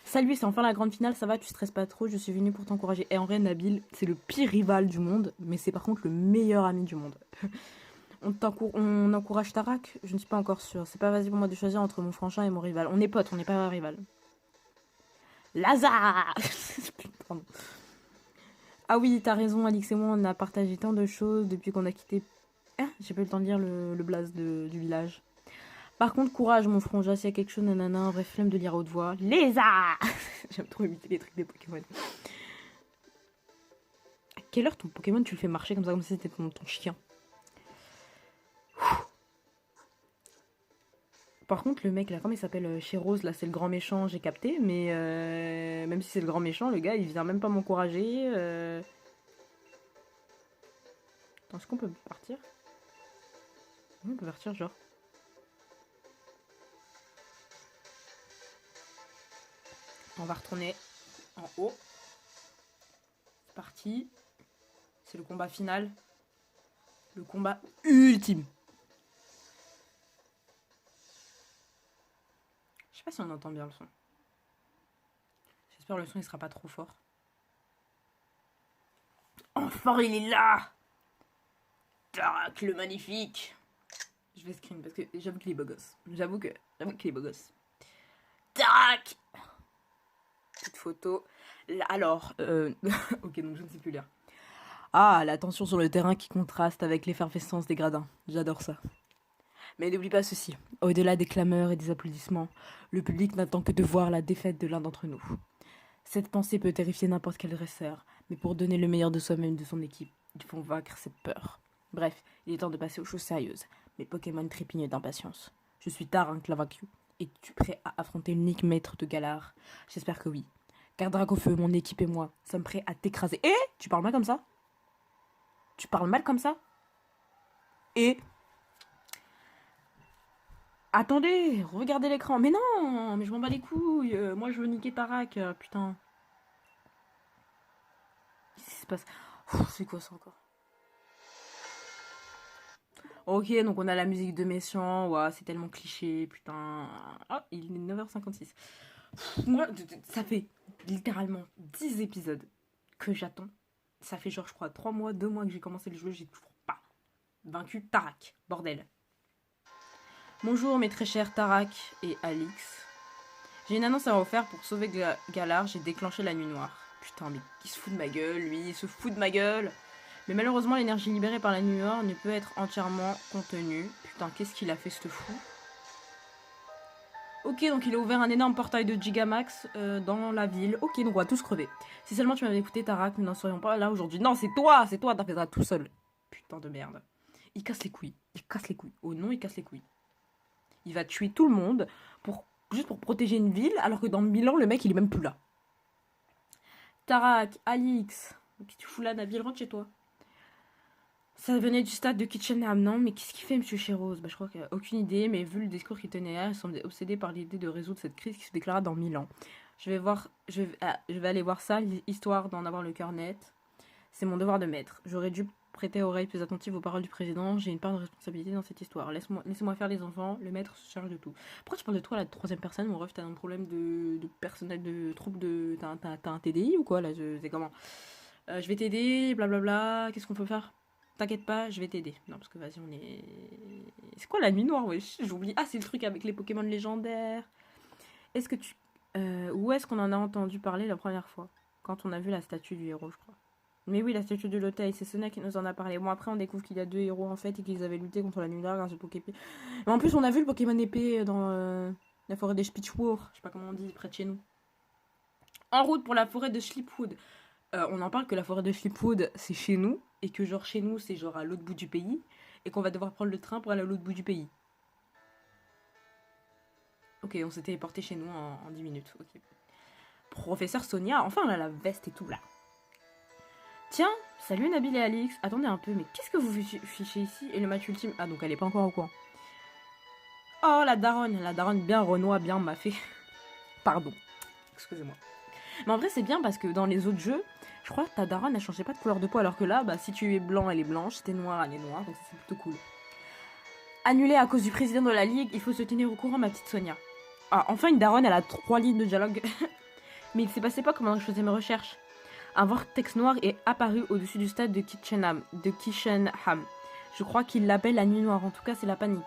Speaker 2: Salut, c'est enfin la grande finale, ça va, tu stresses pas trop, je suis venue pour t'encourager. Et en vrai, Nabil, c'est le pire rival du monde, mais c'est par contre le meilleur ami du monde. On encourage Tarak. Je ne suis pas encore sûre. C'est pas facile pour moi de choisir entre mon frangin et mon rival. On est potes, on n'est pas rival. Lazare. Putain. Ah oui, t'as raison, Alix et moi, on a partagé tant de choses depuis qu'on a quitté J'ai pas eu le temps de lire le blaze du village. Par contre, courage, mon frangin, s'il y a quelque chose, nanana, un vrai flemme de lire à haute voix. Lézard. J'aime trop imiter les trucs des Pokémon. À quelle heure ton Pokémon, tu le fais marcher comme si c'était ton chien? Par contre, le mec, là, comment il s'appelle chez Rose, là, c'est le grand méchant, j'ai capté, mais même si c'est le grand méchant, le gars, il vient même pas m'encourager. Attends, est-ce qu'on peut partir? Oui, on peut partir, genre. On va retourner en haut. C'est parti. C'est le combat final. Le combat ultime. Je sais pas si on entend bien le son. J'espère que le son il sera pas trop fort. Enfin il est là. Tarak le magnifique. Je vais screen parce que j'avoue qu'il est beau gosse. J'avoue qu'il est beau gosse. Tarak. Petite photo. Alors, ok, donc je ne sais plus lire. Ah, la tension sur le terrain qui contraste avec l'effervescence des gradins. J'adore ça. Mais n'oublie pas ceci. Au-delà des clameurs et des applaudissements, le public n'attend que de voir la défaite de l'un d'entre nous. Cette pensée peut terrifier n'importe quel dresseur, mais pour donner le meilleur de soi-même et de son équipe, il faut vaincre cette peur. Bref, il est temps de passer aux choses sérieuses. Mes Pokémon trépignent d'impatience. Je suis Tarak l'invaincu. Es-tu prêt à affronter l'unique maître de Galar? J'espère que oui. Car Dracofeu, mon équipe et moi sommes prêts à t'écraser. Eh, tu parles mal comme ça? Tu parles mal comme ça? Et... Attendez, regardez l'écran. Mais non, mais je m'en bats les couilles. Moi, je veux niquer Tarak, putain. Qu'est-ce qui se passe? C'est quoi ça encore? Ok, donc on a la musique de méchant. Ouah, c'est tellement cliché, putain. Ah, il est 9h56. Moi, ça fait littéralement 10 épisodes que j'attends. Ça fait genre, je crois, 3 mois, 2 mois que j'ai commencé le jeu. J'ai toujours pas vaincu Tarak. Bordel. Bonjour mes très chers Tarak et Alix. J'ai une annonce à vous faire pour sauver Galar, j'ai déclenché la nuit noire. Putain, mais il se fout de ma gueule, lui, il se fout de ma gueule. Mais malheureusement, l'énergie libérée par la nuit noire ne peut être entièrement contenue. Putain, qu'est-ce qu'il a fait ce fou? Ok, donc il a ouvert un énorme portail de Gigamax dans la ville. Ok, donc on va tous crever. Si seulement tu m'avais écouté, Tarak, nous n'en serions pas là aujourd'hui. Non, c'est toi, t'as fait ça tout seul. Putain de merde. Il casse les couilles. Oh non, il casse les couilles. Il va tuer tout le monde juste pour protéger une ville, alors que dans 1000 ans, le mec, il est même plus là. Tarak, Alix, qu'est-ce que tu fous là, Nabil? Rentre chez toi. Ça venait du stade de Kitchenham, non? Mais qu'est-ce qu'il fait, monsieur Chéros? Je crois qu'il a aucune idée, mais vu le discours qu'il tenait là, il semblait obsédé par l'idée de résoudre cette crise qui se déclara dans 1000 ans. Je vais aller voir ça, histoire d'en avoir le cœur net. C'est mon devoir de maître. J'aurais dû prêter oreille plus attentive aux paroles du président. J'ai une part de responsabilité dans cette histoire. Laissez-moi faire les enfants. Le maître se charge de tout. Pourquoi tu parles de toi à la troisième personne? Mon ref, t'as un problème de personnel de troupe de... T'as un TDI ou quoi là? C'est comment? Je vais t'aider, blablabla. Qu'est-ce qu'on peut faire? T'inquiète pas, je vais t'aider. Non, parce que vas-y, on est... C'est quoi la nuit noire, wesh? J'oublie. Ah, c'est le truc avec les Pokémon légendaires. Est-ce que tu... où est-ce qu'on en a entendu parler la première fois? Quand on a vu la statue du héros, je crois. Mais oui, la statue de l'hôtel, c'est Sonia qui nous en a parlé. Bon, après, on découvre qu'il y a 2 héros, en fait, et qu'ils avaient lutté contre la nuit noire grâce au Poképé. Mais en plus, on a vu le Pokémon épée dans la forêt des Spichwood. Je sais pas comment on dit, près de chez nous. En route pour la forêt de Slipwood. On en parle que la forêt de Slipwood, c'est chez nous, et que genre chez nous, c'est genre à l'autre bout du pays, et qu'on va devoir prendre le train pour aller à l'autre bout du pays. Ok, on s'est téléporté chez nous en 10 minutes. Ok. Professeur Sonia, enfin, on a la veste et tout, là. Tiens, salut Nabil et Alix. Attendez un peu, mais qu'est-ce que vous fichez ici? Et le match ultime? Ah, donc elle est pas encore au coin. Oh, la daronne bien Renoir, bien maffée. Pardon, excusez-moi. Mais en vrai, c'est bien parce que dans les autres jeux, je crois que ta daronne, elle changeait pas de couleur de peau, alors que là, bah, si tu es blanc, elle est blanche, si t'es noir, elle est noire, donc c'est plutôt cool. Annulé à cause du président de la ligue, il faut se tenir au courant, ma petite Sonia. Ah, enfin une daronne, elle a 3 lignes de dialogue. Mais il s'est passé pas pendant que je faisais mes recherches. Un vortex noir est apparu au-dessus du stade de Kitchenham. Je crois qu'il l'appelle la nuit noire, en tout cas c'est la panique.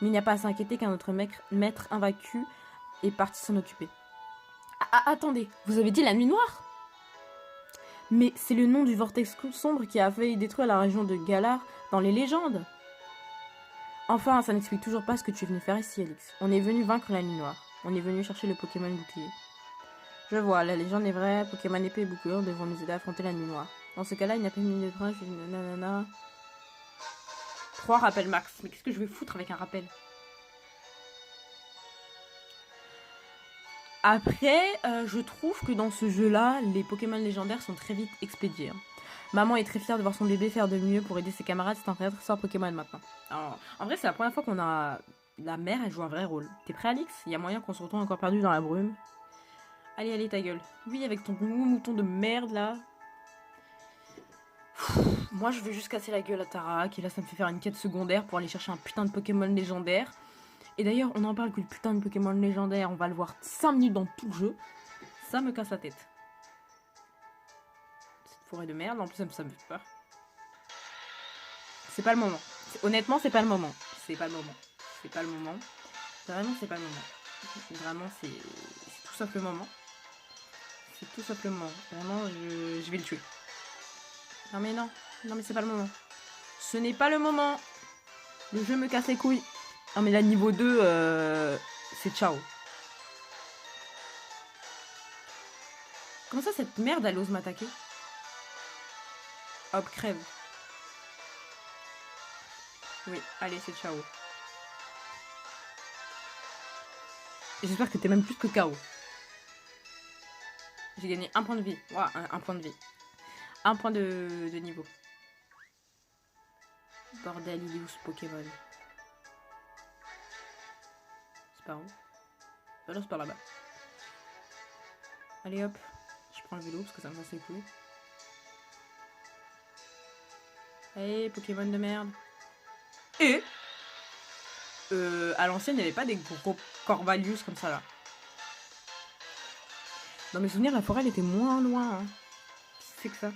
Speaker 2: Mais il n'y a pas à s'inquiéter qu'un autre maître invaincu est parti s'en occuper. Attendez, vous avez dit la nuit noire? Mais c'est le nom du vortex sombre qui a failli détruire la région de Galar dans les légendes. Enfin, ça n'explique toujours pas ce que tu es venu faire ici, Alix. On est venu vaincre la nuit noire. On est venu chercher le Pokémon bouclier. Je vois, la légende est vraie, Pokémon épée et bouclier devront nous aider à affronter la nuit noire. Dans ce cas-là, il n'y a pas de minute de train, nanana. 3 rappels max. Mais qu'est-ce que je vais foutre avec un rappel? Après, je trouve que dans ce jeu-là, les Pokémon légendaires sont très vite expédiés. Maman est très fière de voir son bébé faire de mieux pour aider ses camarades. C'est un vrai sort Pokémon maintenant. Alors, en vrai, c'est la première fois qu'on a... La mère, elle joue un vrai rôle. T'es prêt, Alix? Il y a moyen qu'on se retrouve encore perdu dans la brume. Allez, allez, ta gueule. Oui, avec ton mouton de merde, là. Moi, je veux juste casser la gueule à Tarak. Et là, ça me fait faire une quête secondaire pour aller chercher un putain de Pokémon légendaire. Et d'ailleurs, on en parle que le putain de Pokémon légendaire, on va le voir 5 minutes dans tout le jeu. Ça me casse la tête. Cette forêt de merde, en plus, ça me fait peur. C'est pas le moment. Honnêtement, c'est pas le moment. C'est pas le moment. C'est pas le moment. Vraiment, c'est pas le moment. Vraiment, c'est tout sauf le moment. C'est tout sauf le moment. Vraiment, je vais le tuer. Non mais non. Non mais c'est pas le moment. Ce n'est pas le moment. Le jeu me casse les couilles. Non mais là, niveau 2, c'est ciao. Comment ça, cette merde, elle ose m'attaquer? Hop, crève. Oui, allez, c'est ciao. J'espère que t'es même plus que KO. J'ai gagné 1 point de vie. Ouah, un point de vie. 1 point de niveau. Bordel, il est où ce Pokémon? C'est par où? Ah non, c'est par là-bas. Allez hop. Je prends le vélo parce que ça me casse les couilles. Allez, Pokémon de merde. Et à l'ancienne, il n'y avait pas des gros Corvallis comme ça là. Dans mes souvenirs, la forêt elle était moins loin. Hein. C'est que ça.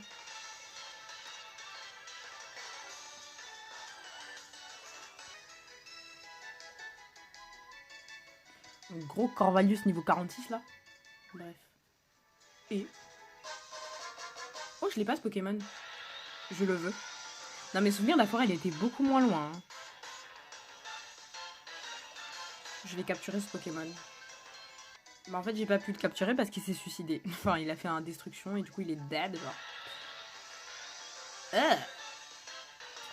Speaker 2: Un gros Corvallis niveau 46 là. Bref. Et. Oh, je l'ai pas ce Pokémon. Je le veux. Dans mes souvenirs, la forêt elle était beaucoup moins loin. Hein. Je vais capturer ce Pokémon. Mais en fait, j'ai pas pu le capturer parce qu'il s'est suicidé. Enfin, il a fait un destruction et du coup, il est dead, genre.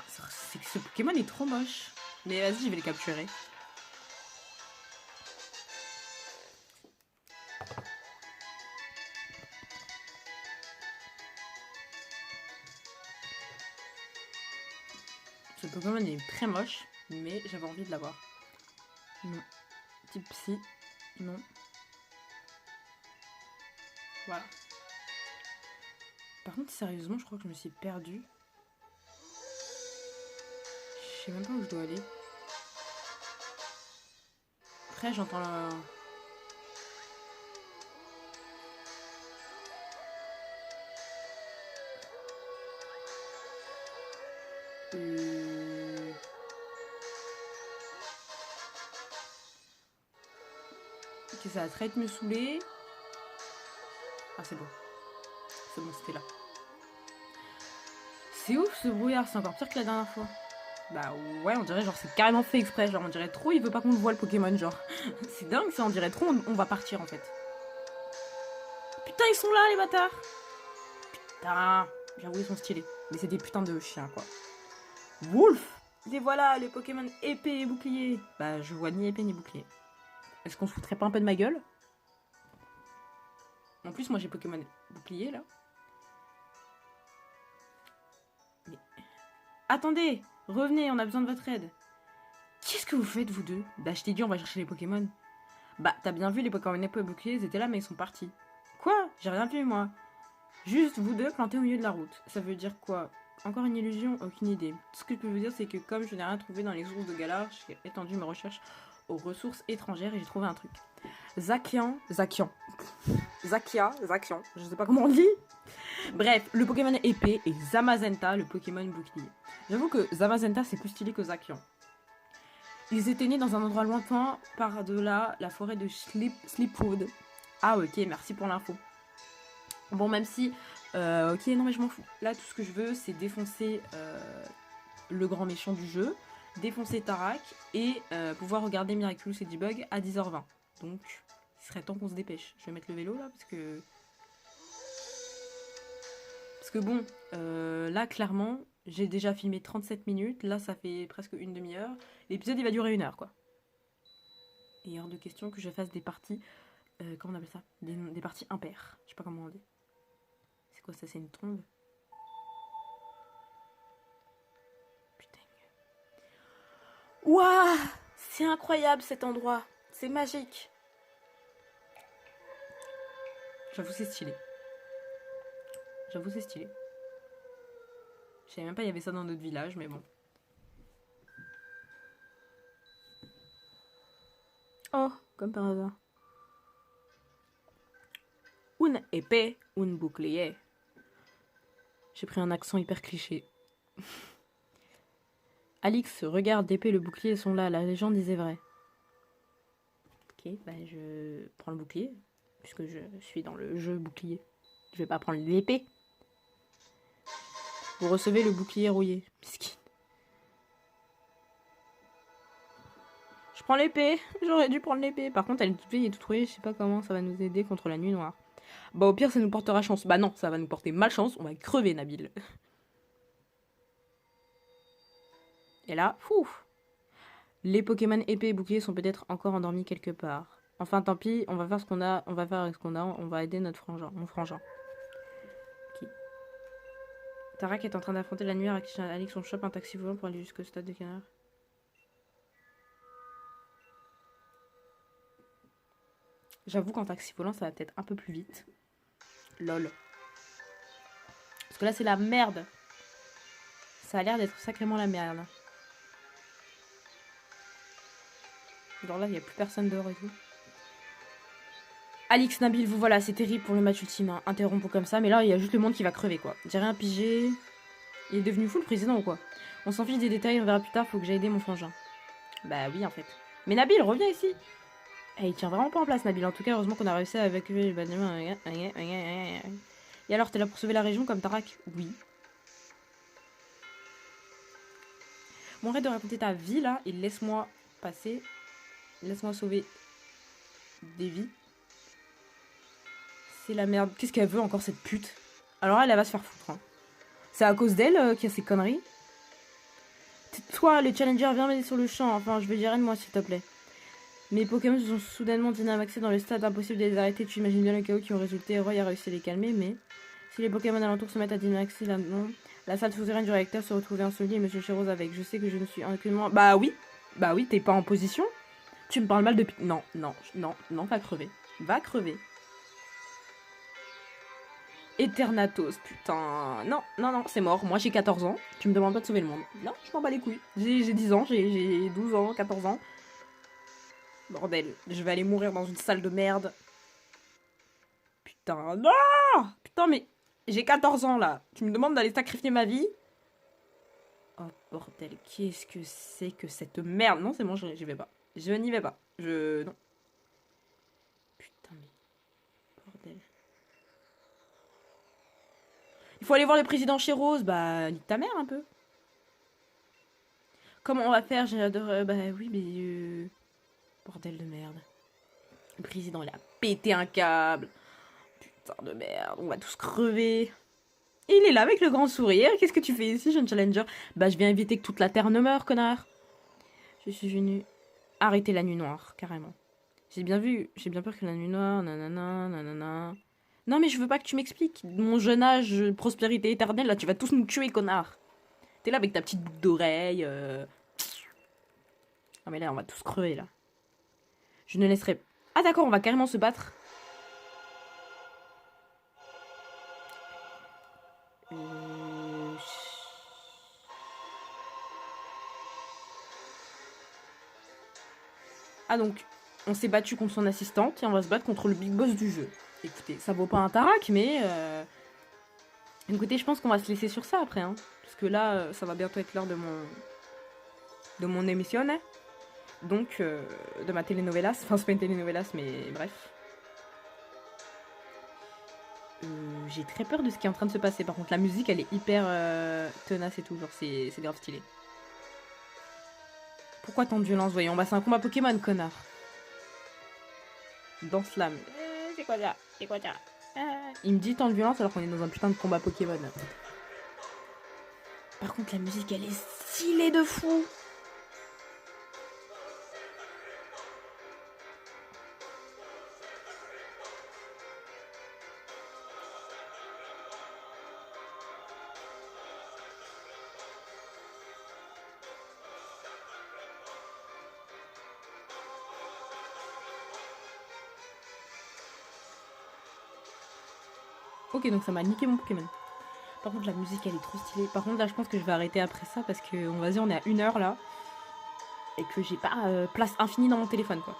Speaker 2: C'est que ce Pokémon est trop moche. Mais vas-y, je vais le capturer. Ce Pokémon est très moche, mais j'avais envie de l'avoir. Non. Type psy. Non. Voilà. Par contre, sérieusement, je crois que je me suis perdue. Je sais même pas où je dois aller. Après, j'entends la... Ok, ça va très vite me saouler. Ah, c'est bon. C'est bon, c'était là. C'est ouf ce brouillard, c'est encore pire que la dernière fois. Bah ouais, on dirait genre c'est carrément fait exprès. Genre on dirait trop, il veut pas qu'on le voit le Pokémon, genre. C'est dingue ça, on dirait trop, on va partir en fait. Putain, ils sont là les bâtards. Putain, j'avoue, ils sont stylés. Mais c'est des putains de chiens quoi. Wolf. Les voilà, les Pokémon épée et bouclier. Bah je vois ni épée ni bouclier. Est-ce qu'on se foutrait pas un peu de ma gueule? En plus, moi j'ai Pokémon bouclier là. Mais... Attendez, revenez, on a besoin de votre aide. Qu'est-ce que vous faites vous deux? Bah je t'ai dit on va chercher les Pokémon. Bah t'as bien vu les Pokémon épée et bouclier, ils étaient là mais ils sont partis. Quoi? J'ai rien vu moi. Juste vous deux plantés au milieu de la route. Ça veut dire quoi? Encore une illusion? Aucune idée. Tout ce que je peux vous dire c'est que comme je n'ai rien trouvé dans les sources de Galar, j'ai étendu mes recherches aux ressources étrangères et j'ai trouvé un truc. Zacian, je sais pas comment on dit. Bref, le Pokémon épée et Zamazenta, le Pokémon bouclier. J'avoue que Zamazenta c'est plus stylé que Zacian. Ils étaient nés dans un endroit lointain par-delà la forêt de Sleepwood. Ah ok, merci pour l'info. Bon, même si... ok, non mais je m'en fous. Là, tout ce que je veux, c'est défoncer le grand méchant du jeu. défoncer Tarak et pouvoir regarder Miraculous et Debug à 10h20. Donc, il serait temps qu'on se dépêche. Je vais mettre le vélo là parce que... Parce que bon, là clairement, j'ai déjà filmé 37 minutes. Là, ça fait presque une demi-heure. L'épisode, il va durer 1 heure quoi. Et hors de question que je fasse des parties... comment on appelle ça, des parties impaires. Je sais pas comment on dit. C'est quoi ça, c'est une tombe? Putain. Waouh, c'est incroyable cet endroit. C'est magique. J'avoue, c'est stylé. J'avoue, c'est stylé. Je savais même pas qu'il y avait ça dans notre village, mais bon. Oh, comme par hasard. Une épée, une bouclier. J'ai pris un accent hyper cliché. Alix, regarde, l'épée et le bouclier sont là, la légende disait vrai. Ok, bah je prends le bouclier, puisque je suis dans le jeu bouclier. Je vais pas prendre l'épée. Vous recevez le bouclier rouillé. Miskin. Je prends l'épée. J'aurais dû prendre l'épée. Par contre, elle est toute vieille et toute rouillée. Je sais pas comment ça va nous aider contre la nuit noire. Bah au pire, ça nous portera chance. Bah non, ça va nous porter malchance. On va crever, Nabil. Et là, fouf. Les Pokémon épée et bouclier sont peut-être encore endormis quelque part. Enfin, tant pis, on va faire ce qu'on a. On va faire avec ce qu'on a. On va aider notre frangin, mon frangin. Ok. Tarak est en train d'affronter la nuit. Alix, on chope un taxi volant pour aller jusqu'au stade de canard. J'avoue qu'en taxi volant, ça va peut-être un peu plus vite. Lol. Parce que là, c'est la merde. Ça a l'air d'être sacrément la merde. Genre là, il n'y a plus personne dehors et tout. Alix, Nabil, vous voilà, c'est terrible pour le match ultime. Hein. Interrompons comme ça, mais là, il y a juste le monde qui va crever, quoi. J'ai rien pigé. Il est devenu fou, le président, ou quoi? On s'en fiche des détails, on verra plus tard, faut que j'aille aider mon frangin. Bah oui, en fait. Mais Nabil, reviens ici. Il tient vraiment pas en place, Nabil. En tout cas, heureusement qu'on a réussi à évacuer les bâtiments. Et alors, t'es là pour sauver la région comme Tarak? Oui. Bon, arrête de raconter ta vie, là, et laisse-moi passer. Laisse-moi sauver des vies. C'est la merde. Qu'est-ce qu'elle veut encore, cette pute? Alors elle va se faire foutre. Hein. C'est à cause d'elle qu'il y a ces conneries. Toi, les challengers, viens m'aider sur le champ. Enfin, je veux dire, aide-moi, s'il te plaît. Mes Pokémon se sont soudainement dynamaxés dans le stade, impossible de les arrêter. Tu imagines bien le chaos qui ont résulté. Roy a réussi à les calmer, mais si les Pokémon alentours se mettent à dynamaxer là, non. La salle souterraine du réacteur se retrouvait ensevelie et Monsieur Chéros avec. Je sais que je ne suis aucunement. Bah oui, t'es pas en position. Tu me parles mal depuis. Non, va crever. Va crever. Eternatos, putain. Non, c'est mort. Moi j'ai 14 ans. Tu me demandes pas de sauver le monde. Non, je m'en bats les couilles. J'ai 10 ans, j'ai 12 ans, 14 ans. Bordel, je vais aller mourir dans une salle de merde. Putain, non! Putain, mais j'ai 14 ans là. Tu me demandes d'aller sacrifier ma vie? Oh bordel, qu'est-ce que c'est que cette merde? Non, c'est bon, j'y vais pas. Je n'y vais pas. Non. Putain, mais... Bordel. Il faut aller voir le président chez Rose. Bah, nique ta mère un peu. Comment on va faire? J'adore... bah oui, mais... Bordel de merde. Le président, il a pété un câble. Putain de merde, on va tous crever. Et il est là avec le grand sourire. Qu'est-ce que tu fais ici, jeune challenger? Bah, je viens éviter que toute la terre ne meure, connard. Je suis venu arrêter la nuit noire, carrément. J'ai bien peur que la nuit noire, nanana. Non, mais je veux pas que tu m'expliques. Mon jeune âge, prospérité éternelle, là, tu vas tous nous tuer, connard. T'es là avec ta petite boucle d'oreille. Non, mais là, on va tous crever, là. Je ne laisserai... Ah, d'accord, on va carrément se battre. Ah, donc, on s'est battu contre son assistante et on va se battre contre le big boss du jeu. Écoutez, ça vaut pas un Tarak, mais... Écoutez, je pense qu'on va se laisser sur ça après, hein. Parce que là, ça va bientôt être l'heure de mon émission, hein. Donc, de ma telenovelas. Enfin, c'est pas une telenovelas, mais bref. J'ai très peur de ce qui est en train de se passer. Par contre, la musique, elle est hyper tenace et tout. Genre, c'est grave stylé. Pourquoi tant de violence? Voyons, bah c'est un combat Pokémon, connard. Dans Slam. C'est quoi ça? C'est quoi ça? Il me dit tant de violence alors qu'on est dans un putain de combat Pokémon. Par contre, la musique, elle est stylée de fou. Ok, donc ça m'a niqué mon Pokémon. Par contre, la musique, elle est trop stylée. Par contre, là, je pense que je vais arrêter après ça parce que, on va dire, on est à 1 heure là. Et que j'ai pas place infinie dans mon téléphone, quoi.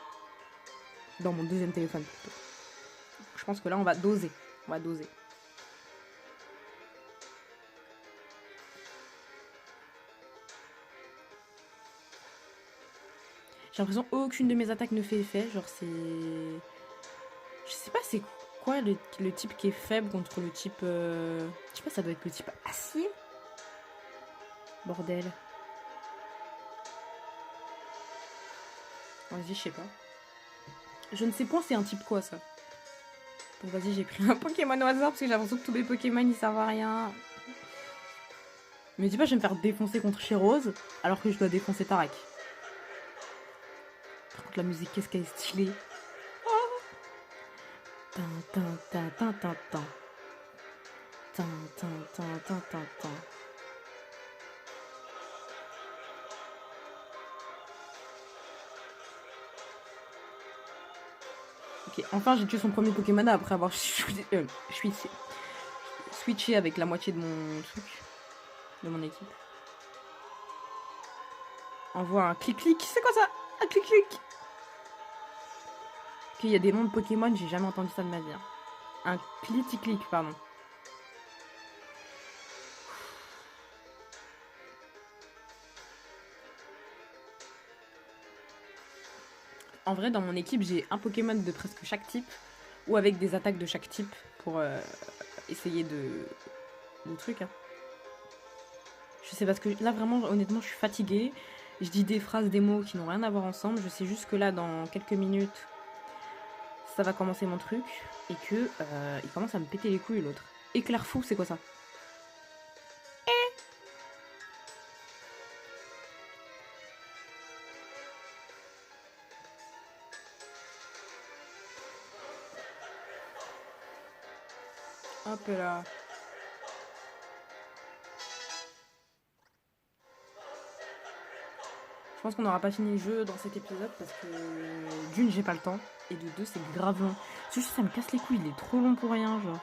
Speaker 2: Dans mon deuxième téléphone, plutôt. Je pense que là, on va doser. On va doser. J'ai l'impression qu'aucune de mes attaques ne fait effet. Genre, c'est... Je sais pas, c'est quoi le type qui est faible contre le type... Je sais pas, ça doit être le type acier. Bordel. Vas-y, je sais pas. Je ne sais pas, c'est un type quoi, ça. Bon, vas-y, j'ai pris un Pokémon au hasard parce que j'ai l'impression que tous mes Pokémon, ils servent à rien. Mais dis pas, je vais me faire défoncer contre Chirose alors que je dois défoncer Tarak. Par contre, la musique, qu'est-ce qu'elle est stylée. Tin, tin, tin, tin, tin, tin. Tin, tin, tin, tin, tin, tin. Ok, enfin j'ai tué son premier Pokémon après avoir switché avec la moitié de mon truc, de mon équipe. Envoie un clic-clic, c'est quoi ça? Un clic-clic. Ok, il y a des noms de Pokémon, j'ai jamais entendu ça de ma vie. Un clic-clic, pardon. En vrai, dans mon équipe, j'ai un Pokémon de presque chaque type, ou avec des attaques de chaque type, pour essayer de trucs. Hein. Je sais parce que là, vraiment, honnêtement, je suis fatiguée. Je dis des phrases, des mots qui n'ont rien à voir ensemble. Je sais juste que là, dans quelques minutes, ça va commencer mon truc, et que il commence à me péter les couilles, l'autre. Éclair fou, c'est quoi ça? Hop là. Je pense qu'on n'aura pas fini le jeu dans cet épisode parce que d'une, j'ai pas le temps. Et de deux, c'est grave long. C'est juste ça me casse les couilles, il est trop long pour rien, genre.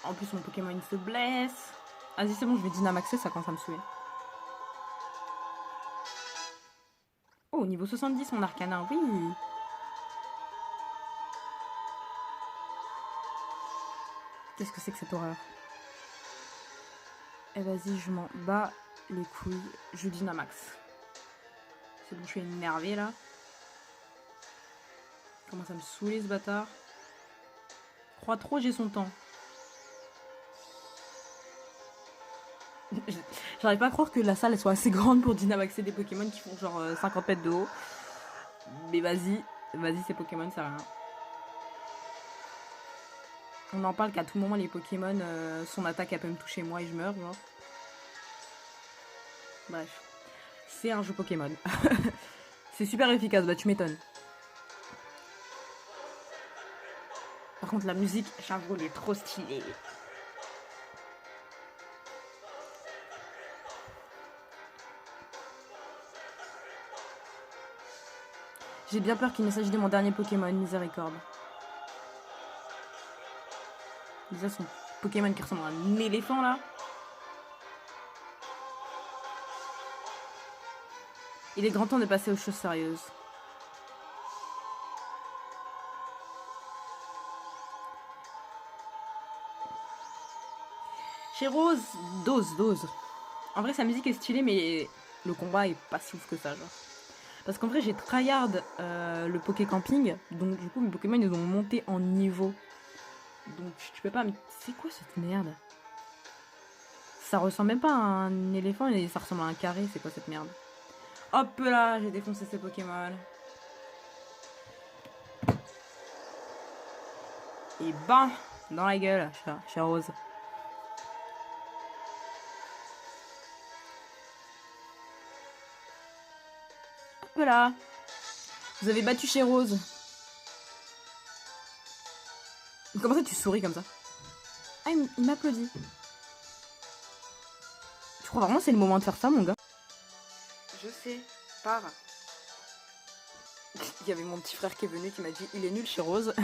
Speaker 2: En plus, mon Pokémon il se blesse. Vas-y, c'est bon, je vais Dynamaxer, ça commence à me saouler. Oh, niveau 70, mon Arcanin, oui. Qu'est-ce que c'est que cette horreur? Eh vas-y, je m'en bats les couilles. Je Dynamax. C'est bon, je suis énervée là. Il commence à me saouler ce bâtard. Crois trop, j'ai son temps. J'arrive pas à croire que la salle elle soit assez grande pour Dynamaxer des Pokémon qui font genre 50 mètres de haut. Mais vas-y, ces Pokémon, c'est rien. On en parle qu'à tout moment, les Pokémon, son attaque, elle peut me toucher moi et je meurs, genre. Bref. C'est un jeu Pokémon. C'est super efficace, bah tu m'étonnes. Par contre, la musique, j'avoue, elle est trop stylée. J'ai bien peur qu'il ne s'agisse de mon dernier Pokémon, Miséricorde. Déjà, son Pokémon qui ressemble à un éléphant, là. Il est grand temps de passer aux choses sérieuses. Chez Rose, dose. En vrai, sa musique est stylée, mais le combat est pas si ouf que ça, genre. Parce qu'en vrai, j'ai tryhard le Poké Camping, donc du coup, mes Pokémon, ils ont monté en niveau Donc tu peux pas me... C'est quoi cette merde? Ça ressemble même pas à un éléphant et ça ressemble à un carré. C'est quoi cette merde? Hop là, j'ai défoncé ces Pokémon. Et ben, dans la gueule, cher Rose. Hop là. Vous avez battu chez Rose. Comment ça tu souris comme ça? Ah, il m'applaudit. Tu crois vraiment que c'est le moment de faire ça, mon gars? Je sais, pars. Il y avait mon petit frère qui est venu qui m'a dit il est nul chez Rose.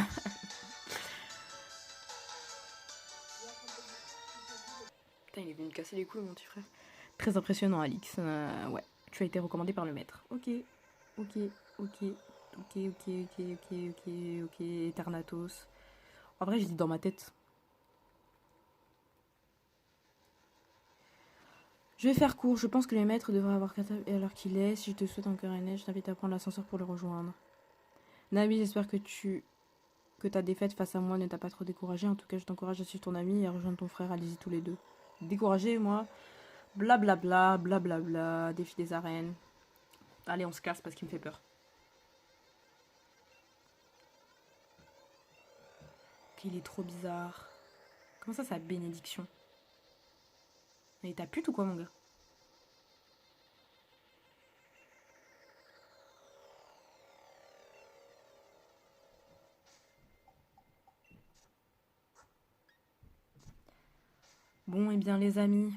Speaker 2: Putain, il est venu me casser les couilles, mon petit frère. Très impressionnant, Alix. Ouais, tu as été recommandé par le maître. Ok, ok, ok, ok, ok, ok, ok, ok, ok, Eternatus. En vrai, je dis dans ma tête. Je vais faire court. Je pense que les maîtres devraient avoir qu'à à l'heure qu'il est. Si je te souhaite encore une aide, je t'invite à prendre l'ascenseur pour le rejoindre. Nami, j'espère que ta défaite face à moi ne t'a pas trop découragé. En tout cas, je t'encourage à suivre ton ami et à rejoindre ton frère. Allez-y tous les deux. Découragé, moi. Blablabla, blablabla. Défi des arènes. Allez, on se casse parce qu'il me fait peur. Il est trop bizarre. Comment ça, sa bénédiction? Mais t'as pute ou quoi, mon gars? Bon, et bien, les amis,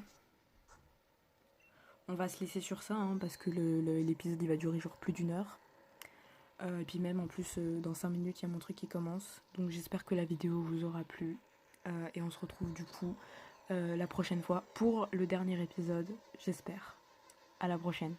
Speaker 2: on va se laisser sur ça, hein, parce que l'épisode, il va durer genre plus d'1 heure. Et puis même, en plus, dans 5 minutes, il y a mon truc qui commence. Donc j'espère que la vidéo vous aura plu. Et on se retrouve du coup la prochaine fois pour le dernier épisode, j'espère. À la prochaine.